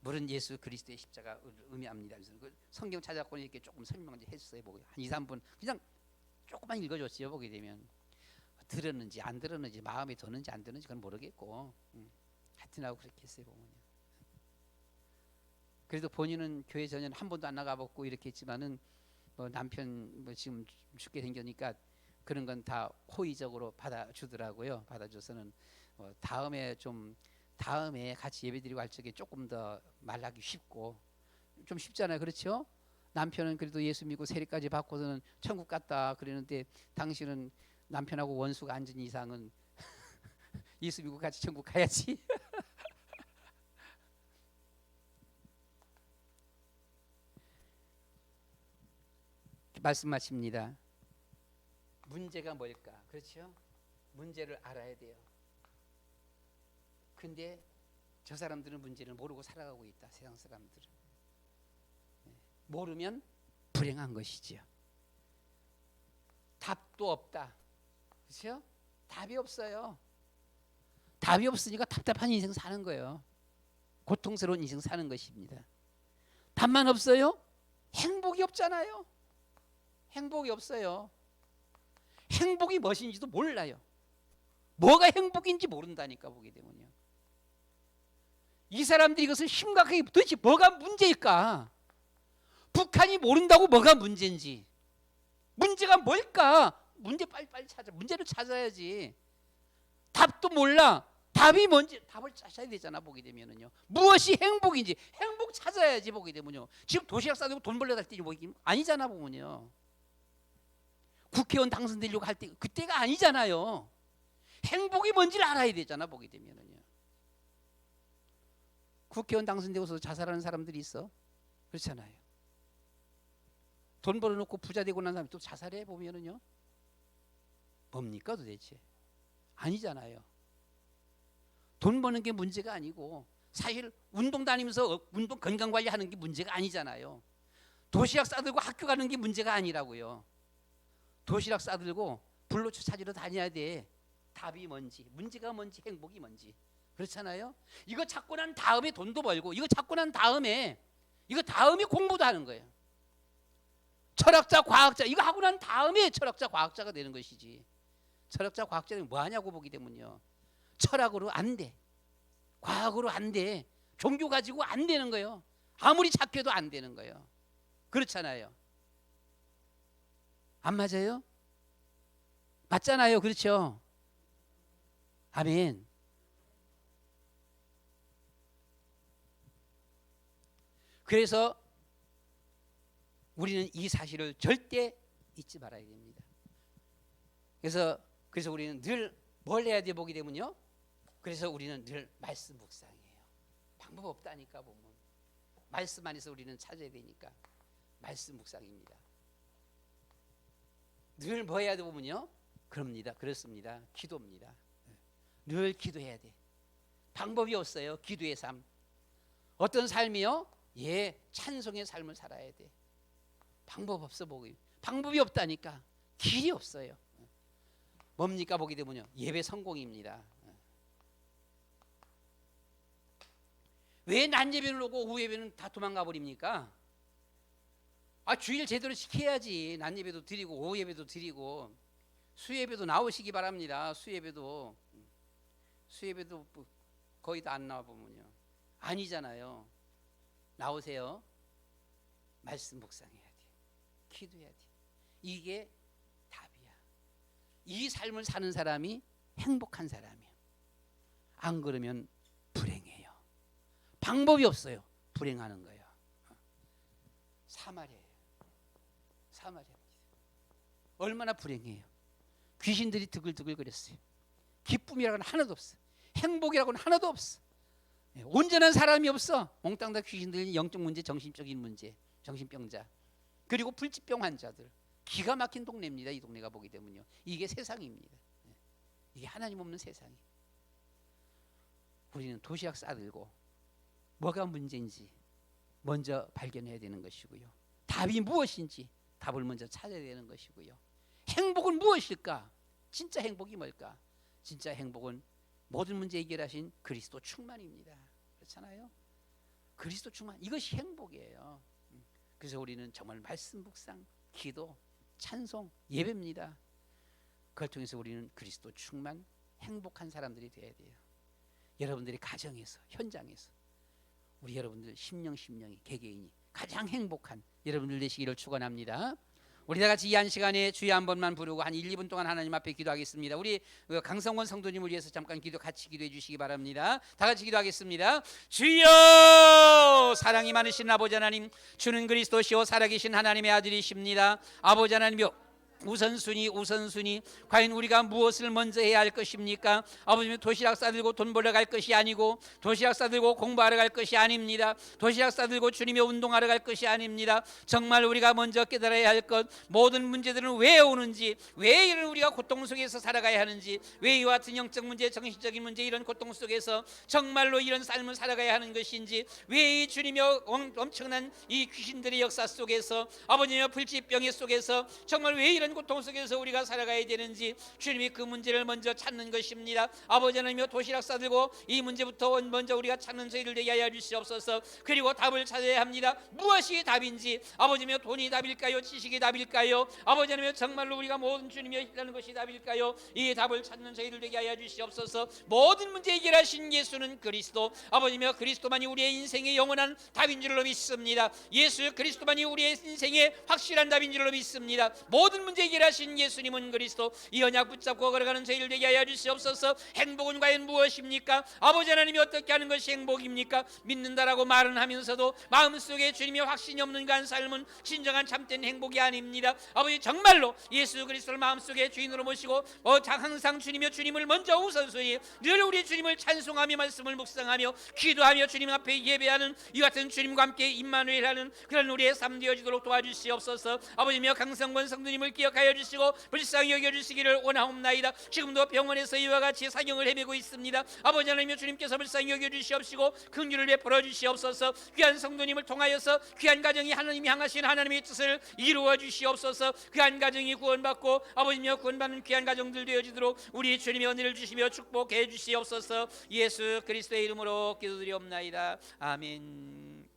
물은 예수 그리스도의 십자가 의미합니다. 그래서 그 성경 찾아갖고 이렇게 조금 설명을 했어요. 보고 한 2, 3분 그냥 조금만 읽어줬어요. 보게 되면 들었는지 안 들었는지 마음에 드는지 안 드는지 그건 모르겠고 하여튼 하고 그렇게 했어요. 보면. 그래도 본인은 교회 전혀 한 번도 안 나가봤고 이렇게 했지만은 남편 지금 죽게 생기니까 그런 건 다 호의적으로 받아주더라고요. 받아줘서는 다음에 같이 예배드리고 할 적에 조금 더 말하기 쉽고 좀 쉽잖아요. 그렇죠? 남편은 그래도 예수 믿고 세례까지 받고서는 천국 갔다 그러는데 당신은 남편하고 원수가 앉은 이상은 예수 믿고 같이 천국 가야지. 말씀 마칩니다. 문제가 뭘까? 그렇죠? 문제를 알아야 돼요. 근데 저 사람들은 문제를 모르고 살아가고 있다. 세상 사람들은. 모르면 불행한 것이지요. 답도 없다. 그렇죠? 답이 없어요. 답이 없으니까 답답한 인생 사는 거예요. 고통스러운 인생 사는 것입니다. 답만 없어요? 행복이 없잖아요. 행복이 없어요. 행복이 무엇인지도 몰라요. 뭐가 행복인지 모른다니까 보게 되면요. 이 사람들이 이것을 심각하게 도대체 뭐가 문제일까? 북한이 모른다고 뭐가 문제인지. 문제가 뭘까? 문제 빨리 찾아. 문제를 찾아야지. 답도 몰라. 답이 뭔지 답을 찾아야 되잖아 보게 되면은요. 무엇이 행복인지 행복 찾아야지 보게 되면요. 지금 도시락 싸들고 돈 벌려 달 때지 뭐 아니잖아 보면요. 국회의원 당선되려고 할 때 그때가 아니잖아요. 행복이 뭔지를 알아야 되잖아. 보게 되면은요. 국회의원 당선되고서 자살하는 사람들이 있어. 그렇잖아요. 돈 벌어놓고 부자 되고 난 사람이 또 자살해 보면은요. 뭡니까 도대체? 아니잖아요. 돈 버는 게 문제가 아니고 사실 운동 다니면서 운동 건강관리하는 게 문제가 아니잖아요. 도시락 싸들고 학교 가는 게 문제가 아니라고요. 도시락 싸들고 불로초 찾으러 다녀야 돼. 답이 뭔지, 문제가 뭔지, 행복이 뭔지. 그렇잖아요. 이거 찾고 난 다음에 돈도 벌고, 이거 찾고 난 다음에 공부도 하는 거예요. 철학자, 과학자, 이거 하고 난 다음에 철학자, 과학자가 되는 것이지. 철학자, 과학자는 뭐 하냐고 보기 때문요. 철학으로 안 돼. 과학으로 안 돼. 종교 가지고 안 되는 거예요. 아무리 착해도 안 되는 거예요. 그렇잖아요. 안 맞아요? 맞잖아요. 그렇죠? 아멘. 그래서 우리는 이 사실을 절대 잊지 말아야 됩니다. 그래서 우리는 늘 뭘 해야 돼 보게 되면요. 그래서 우리는 늘 말씀 묵상이에요. 방법 없다니까 보면. 말씀 안에서 우리는 찾아야 되니까 말씀 묵상입니다. 늘 뭐 해야 돼 보면요. 그렇습니다. 기도입니다. 늘 기도해야 돼. 방법이 없어요. 기도의 삶. 어떤 삶이요? 찬송의 삶을 살아야 돼. 방법 없어 보기. 방법이 없다니까. 길이 없어요. 뭡니까 보게 되면요. 예배 성공입니다. 왜 낮 예배를 오고 오후 예배는 다 도망가 버립니까? 주일 제대로 지켜야지. 낮 예배도 드리고 오후 예배도 드리고 수 예배도 나오시기 바랍니다. 수 예배도 거의 다 안 나와 보면요. 아니잖아요. 나오세요. 말씀 묵상해야 돼. 기도해야 돼. 이게 답이야. 이 삶을 사는 사람이 행복한 사람이에요. 안 그러면 불행해요. 방법이 없어요. 불행하는 거예요. 사마리아입니다. 얼마나 불행해요. 귀신들이 드글드글 거렸어요. 기쁨이라고는 하나도 없어. 행복이라고는 하나도 없어. 온전한 사람이 없어. 몽땅 다 귀신들이 영적 문제, 정신적인 문제, 정신병자, 그리고 불치병 환자들. 기가 막힌 동네입니다. 이 동네가 보게 되면요. 이게 세상입니다. 이게 하나님 없는 세상이. 우리는 도시락 싸들고 뭐가 문제인지 먼저 발견해야 되는 것이고요. 답이 무엇인지 답을 먼저 찾아야 되는 것이고요. 행복은 무엇일까? 진짜 행복이 뭘까? 진짜 행복은 모든 문제 해결하신 그리스도 충만입니다. 그렇잖아요. 그리스도 충만, 이것이 행복이에요. 그래서 우리는 정말 말씀 묵상, 기도, 찬송, 예배입니다. 그걸 통해서 우리는 그리스도 충만, 행복한 사람들이 되어야 돼요. 여러분들이 가정에서, 현장에서 우리 여러분들 심령이 개개인이 가장 행복한 여러분들 되시기를 축원합니다. 우리 다 같이 이 한 시간에 주여 한 번만 부르고 한 1, 2분 동안 하나님 앞에 기도하겠습니다. 우리 강성원 성도님을 위해서 잠깐 같이 기도해 주시기 바랍니다. 다 같이 기도하겠습니다. 주여, 사랑이 많으신 아버지 하나님, 주는 그리스도시요 살아계신 하나님의 아들이십니다. 아버지 하나님이여, 우선순위 과연 우리가 무엇을 먼저 해야 할 것입니까? 아버지, 도시락 싸들고 돈 벌러 갈 것이 아니고, 도시락 싸들고 공부하러 갈 것이 아닙니다. 도시락 싸들고 주님의 운동하러 갈 것이 아닙니다. 정말 우리가 먼저 깨달아야 할 것, 모든 문제들은 왜 오는지, 왜 이런 우리가 고통 속에서 살아가야 하는지, 왜 이와 같은 영적 문제, 정신적인 문제, 이런 고통 속에서 정말로 이런 삶을 살아가야 하는 것인지, 왜 이 주님의 엄청난 이 귀신들의 역사 속에서, 아버님의 불치병의 속에서 정말 왜 이런 고통 속에서 우리가 살아가야 되는지, 주님이 그 문제를 먼저 찾는 것입니다. 아버지 하나님이여, 도시락 싸들고 이 문제부터 먼저 우리가 찾는 저희를 되게 하여 주시옵소서. 그리고 답을 찾아야 합니다. 무엇이 답인지, 아버지며 돈이 답일까요? 지식이 답일까요? 아버지 하나님이여, 정말로 우리가 모든 주님이여 있다는 것이 답일까요? 이 답을 찾는 저희를 되게 하여 주시옵소서. 모든 문제 해결하신 예수는 그리스도, 아버지며 그리스도만이 우리의 인생의 영원한 답인 줄로 믿습니다. 예수 그리스도만이 우리의 인생의 확실한 답인 줄로 믿습니다. 모든 문제 문제 해결하신 예수님은 그리스도. 이 언약 붙잡고 걸어가는 저희를 되게 하여 주시옵소서. 행복은 과연 무엇입니까? 아버지 하나님이 어떻게 하는 것이 행복입니까? 믿는다라고 말은 하면서도 마음속에 주님의 확신이 없는 그 삶은 진정한 참된 행복이 아닙니다. 아버지, 정말로 예수 그리스도를 마음속에 주인으로 모시고 항상 주님을 먼저 우선순위, 늘 우리 주님을 찬송하며 말씀을 묵상하며 기도하며 주님 앞에 예배하는 이 같은 주님과 함께 임마누엘하는 그런 우리의 삶 되어지도록 도와주시옵소서. 아버지며 강성권 성도님을 기억하여 주시고 불쌍히 여겨주시기를 원하옵나이다. 지금도 병원에서 이와 같이 사경을 헤매고 있습니다. 아버지 하나님여, 주님께서 불쌍히 여겨주시옵시고 긍휼을 베풀어 주시옵소서. 귀한 성도님을 통하여서 귀한 가정이 하나님이 향하신 하나님의 뜻을 이루어 주시옵소서. 귀한 가정이 구원받고 아버지며 구원받는 귀한 가정들 되어지도록 우리 주님의 은혜를 주시며 축복해 주시옵소서. 예수 그리스도의 이름으로 기도드리옵나이다. 아멘.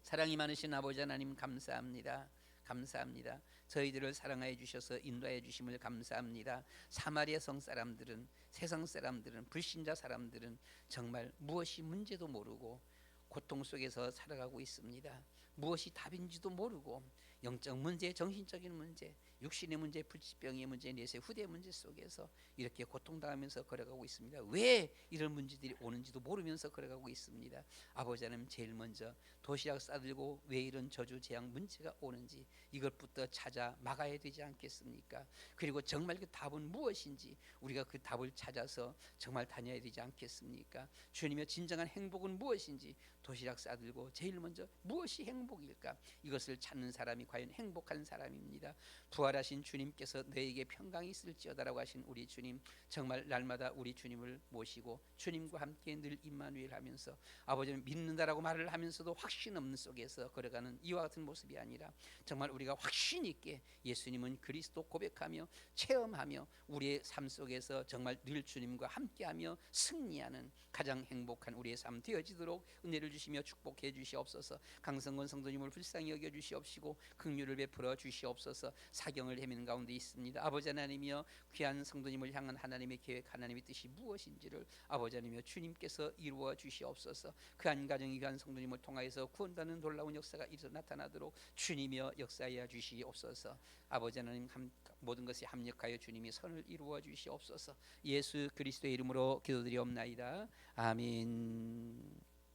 사랑이 많으신 아버지 하나님, 감사합니다. 감사합니다. 저희들을 사랑하여 주셔서 인도하여 주심을 감사합니다. 사마리아 성 사람들은, 세상 사람들은, 불신자 사람들은 정말 무엇이 문제도 모르고 고통 속에서 살아가고 있습니다. 무엇이 답인지도 모르고 영적 문제, 정신적인 문제, 육신의 문제, 불치병의 문제, 내세 후대 문제 속에서 이렇게 고통당하면서 걸어가고 있습니다. 왜 이런 문제들이 오는지도 모르면서 걸어가고 있습니다. 아버지 하나님, 제일 먼저 도시락 싸들고 왜 이런 저주 재앙 문제가 오는지 이것부터 찾아 막아야 되지 않겠습니까? 그리고 정말 그 답은 무엇인지 우리가 그 답을 찾아서 정말 다녀야 되지 않겠습니까? 주님의 진정한 행복은 무엇인지 도시락 싸들고 제일 먼저 무엇이 행복일까? 이것을 찾는 사람이 과연 행복한 사람입니다. 부활하신 주님께서 너에게 평강이 있을지어다라고 하신 우리 주님, 정말 날마다 우리 주님을 모시고 주님과 함께 늘 임마누엘 하면서 아버지는 믿는다라고 말을 하면서도 확신 없는 속에서 걸어가는 이와 같은 모습이 아니라 정말 우리가 확신 있게 예수님은 그리스도 고백하며 체험하며 우리의 삶 속에서 정말 늘 주님과 함께하며 승리하는 가장 행복한 우리의 삶 되어지도록 은혜를 주시며 축복해 주시옵소서. 강성건 성도님을 불쌍히 여겨 주시옵시고 긍휼을 베풀어 주시옵소서. 사경을 헤매는 가운데 있습니다. 아버지 하나님이여, 귀한 성도님을 향한 하나님의 계획, 하나님의 뜻이 무엇인지를 아버지 하나님이여 주님께서 이루어 주시옵소서. 그 한 가정이 귀한 성도님을 통하여서 구원받는 놀라운 역사가 나타나도록 주님이여 역사하여 주시옵소서. 아버지 하나님, 모든 것이 합력하여 주님이 선을 이루어 주시옵소서. 예수 그리스도의 이름으로 기도드리옵나이다. 아멘.